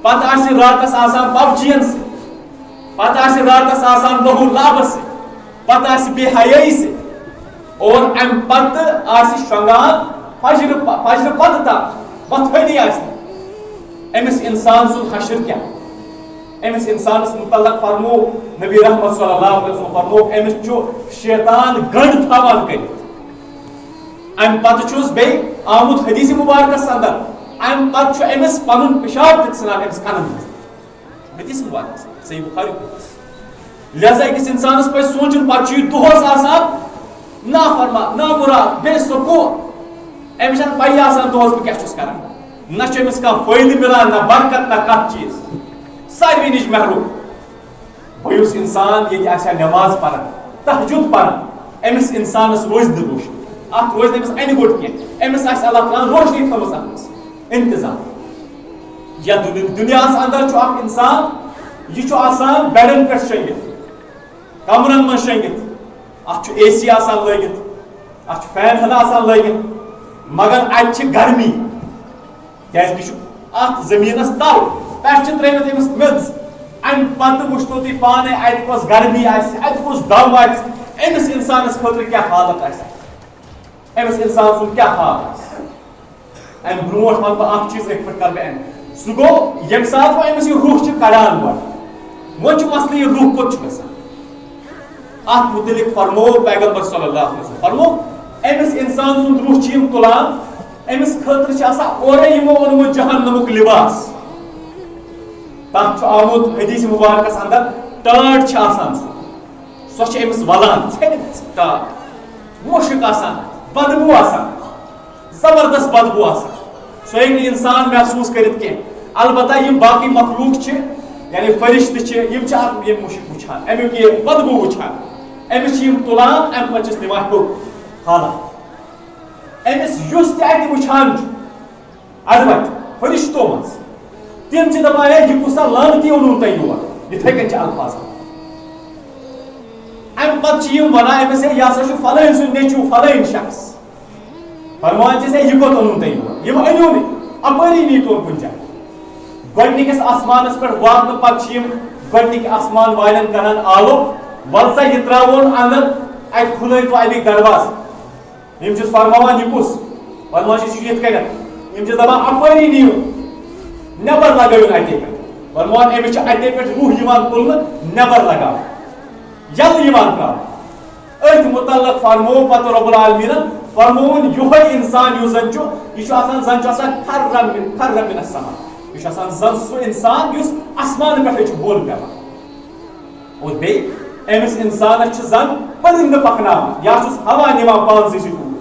پتہٕ آسہِ راتس آسان پبجین سۭتۍ پتہٕ آسہِ راتس آسان لہو لابس سۭتۍ پتہٕ آسہِ بے حیٲیی سۭتۍ اور امہِ پتہٕ آسہِ شۄنٛگان فجرٕ پتہٕ تام وۄتھٲنی آسہِ نہٕ أمِس انسان سُنٛد حشر کیٛاہ أمِس انسانس متعلق فرمو نبی رحمت صلی اللہ علیہ وسلم فرموک أمِس چھُ شیطان گنٛڈ تھاوان کٔرِتھ امہِ پتہٕ چھُس بیٚیہِ آمُت حدیث مبارکس اندر امہِ پتہٕ چھُ أمِس پنُن پِشاب تہِ ژھٕنان أمِس کَنن منٛز حدیث مبارکس صحیح بخاری لہذا أکِس انسانس پزِ سونٛچُن پتہٕ چھُ یہِ دۄہس آسان نافرما نامُراد بے سکوٗن أمِس چھنہٕ پَیی آسان دۄہس بہٕ کیٛاہ چھُس کران نہ چھُ أمِس کانٛہہ فٲیدٕ مِلان نہ برکت نہ کانٛہہ چیٖز ساروی نِش محروم وۄنۍ یُس انسان ییٚتہِ آسہِ ہا نٮ۪ماز پران تہجُد پران أمِس انسانس روزِ نہٕ روشنی اتھ روزِ نہٕ أمِس انہِ گوٚٹ کینٛہہ أمِس آسہِ اللہ تعالیٰ ہن روشنی تھٲومٕژ اتھ منٛز انتظام یتھ دُنیاہس اندر چھُ اکھ انسان یہِ چھُ آسان بیڈن پٮ۪ٹھ شۄنٛگِتھ کمرن منٛز شۄنٛگِتھ اتھ چھُ AC آسان لٲگِتھ اتھ چھُ فین ہنا آسان لٲگِتھ مگر اتہِ چھِ گرمی کیازِ کہِ چھُ اتھ زٔمیٖنس تل پٮ۪ٹھٕ چھِ ترٲومٕژ أمِس میٚژ امہِ پتہٕ وٕچھتو تُہۍ پانے اتہِ کۄس گرمی آسہِ اتہِ کُس دم آسہِ أمِس انسانس خٲطرٕ کیٛاہ حالت آسہِ أمِس انسان سُنٛد کیٛاہ حال آسہِ امہِ برونٛٹھ ونہٕ بہٕ اکھ چیٖز یِتھ پٲٹھۍ کرٕ بہٕ اینڈ سُہ گوٚو ییٚمہِ ساتہٕ وۄنۍ أمِس یہِ روح چھِ کڑان گۄڈٕ وۄنۍ چھُ مسلہٕ یہِ روح کوٚت چھُ گژھان اتھ متعلق فرمو پیغمبر صلی اللہ علیہ وسلم فرمو أمِس انسان سُنٛد روح چھِ یِم تُلان أمِس خٲطرٕ چھِ آسان اورے یِمو اوٚنمُت جہنمُک لباس تتھ چھُ آمُت حدیث مبارکس اندر ٹاٹ چھِ آسان سۄ چھِ أمِس ولان ژھیٚنِتھ ٹاٹ مُشک آسان بدبو آسان زبردست بدبو آسان سُہ ہیٚکہِ نہٕ انسان محسوٗس کٔرِتھ کینٛہہ البتہ یِم باقٕے مخلوق چھِ یعنی فرشتہٕ چھِ یِم چھِ اتھ یہِ مُشک وٕچھان امیُک یہِ بدبو وٕچھان أمِس چھِ یِم تُلان امہِ پتہٕ چھِس نِوان ہیوٚر حالات أمِس یُس تہِ اتہِ وٕچھان چھُ اَڑوَتہِ فرشتو منٛز تِم چھِ دپان ہے یہِ کُس لعنتی اوٚنوُ تۄہہِ یور یِتھے کٔنۍ چھِ الفاظ امہِ پتہٕ چھِ یِم ونان أمِس ہے یہِ ہسا چھُ فلٲنۍ سُنٛد نیٚچوٗ فلٲنۍ شخص فرمان چھِس ہے یہِ کوٚت اوٚنوُ تۄہہِ یور یِم أنِو نہٕ اپٲری نیٖتون کُنہِ جایہِ گۄڈنِکِس آسمانس پٮ۪ٹھ واتنہٕ پتہٕ چھِ یِم گۄڈنِکۍ آسمان والٮ۪ن کران آلو ول سا یہِ تراوون اندر اتہِ کھُلٲیتو امیِکۍ دروازٕ یِم چھِس فرماوان یہِ کُس فرمان چھِس یہِ چھُ یِتھ کٔنٮ۪تھ یِم چھِس دپان اپٲری نِیِو نٮ۪بر لگٲوِن اتے پٮ۪ٹھ فرمان أمِس چھِ اتے پٮ۪ٹھ روح یِوان تُلنہٕ نٮ۪بر لگاوُن یلہٕ یِوان تراونہٕ أتھۍ متعلق فرموو پتہٕ رۄب العالمیٖنن فرمووُن یِہوے انسان یُس زن چھُ یہِ چھُ آسان زن چھُ آسان خرًا من السما یہِ چھُ آسان زن سُہ انسان یُس آسمانہٕ پٮ۪ٹھے چھُ بۄن پیوان اور بیٚیہِ أمِس انسانس چھِ زن پٔرِندٕ پکناوان یا چھُس ہوا نِوان پانسٕے سۭتۍ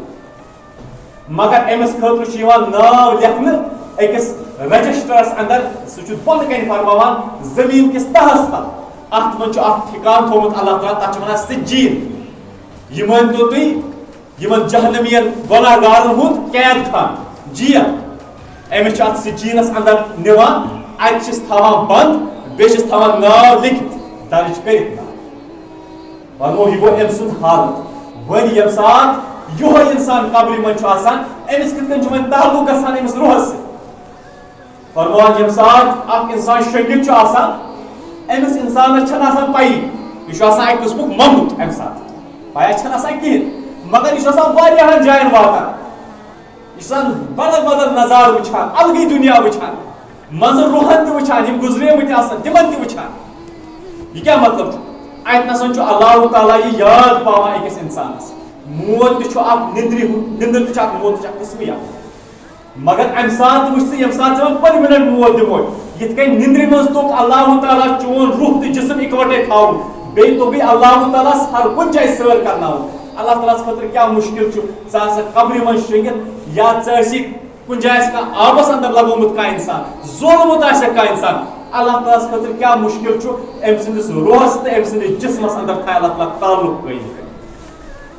مگر أمِس خٲطرٕ چھُ یِوان ناو لیکھنہٕ أکِس رجسٹرس اندر سُہ چھُ بۄنہٕ کنہِ فرماوان زٔمیٖن کِس تہس تل اتھ منٛز چھُ اکھ ٹھِکان تھوٚومُت اللہ تعالیٰ تتھ چھِ ونان سجیٖن یہِ مٲنتو تُہۍ یِمن جہنمین گۄناہ گارن ہُنٛد قید خان جیل أمِس چھِ اتھ سجیٖنس اندر نِوان اتہِ چھِس تھاوان بنٛد بیس تھوان ناو لکھت درج کرت ورمو یہ گو ام سند حالت ون یم سات یہ انسان قبر من امس کت کن تعلق گھان امس روحس سے فرمان یم سات اخ انسان شنگت امس انسانس پی یہ اکہ قسم ممت ام سات پیا کہین مگر یہ جائن واتان یہ بدل بدل نظار وچان الگی دنیا وچان منظر روحن تچان گزریمت تمن تچان یہ کیا مطلب ات نسن اللہ تعالیٰ یہ یاد پاوان اکس انسانس موت نندر تک موت قسم مگر ام سات وچ یم سات پرمنٹ موت دمو یت کن نندر مز تو اللہ تعالیٰ چون روح تو جسم اکوٹے تھو بی اللہ تعالیٰ ہر کن جائے سیر کرنا اللہ تعالیٰ خاطر کیا مشکل ثا قبر من شنگت یا کن جائے کا آبس اندر لگومت کا انسان زولمت کا انسان اللہ تعالیٰ خاطر کیا مشکل ام سندس روحس تو ام سندس جسمس اندر تھا اللہ تعالیٰ تعلق قائم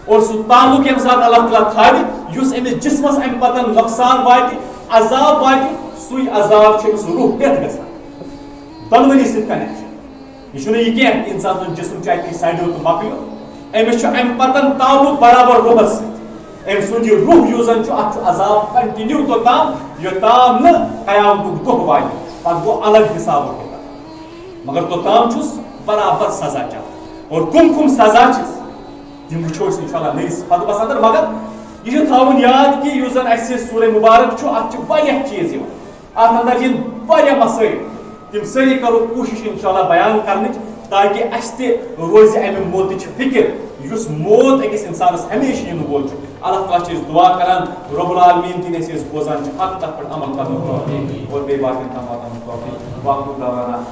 اور سہ تعلق یم سات اللہ تعالیٰ تھوِ اس امس جسمس ام پتن نقصان واتہ عذاب واتہ سُے عذاب امس روح ہیت گژھان دونونی سۭتۍ کنیکشن یہ یہ کینٛہہ انسان سُنٛد جسم چاہے سڑیو تو مکلیو امس ام پتن تعلق برابر روحس سۭتۍ ام سُنٛد یہ روح یُس زن اتھ عذاب کنٹنیو توتام یوتام نہ قیامتُک دۄہ واتہِ پتہٕ گوٚو الگ حساب و کتاب مگر توتام چھُس برابر سزا چلان اور کم سزا چھس تم وچھو انشاءاللہ نئیس خطبس اندر مگر یہ تھاون یاد کہ یُس زن اسہِ سورہ مبارک چھُ اتھ چھِ واریاہ چیز یِوان اتھ اندر یِن واریاہ مسائل تم سٲری کرو کوشش انشاءاللہ بیان کرنٕچ تاکہ اس تہِ روزِ امہِ موتٕچ فکر یُس موت أکِس انسانس ہمیشہ یِنہٕ وول چھُ اللہ تعالیٰ چھِ دعا کران رب العالمین دِنۍ اَسہِ یُس بوزان چھِ حق تتھ پٮ۪ٹھ عمل کرنُک توفیق اور بیٚیہِ باقین تام واتنُک توفیق واخر دعوانا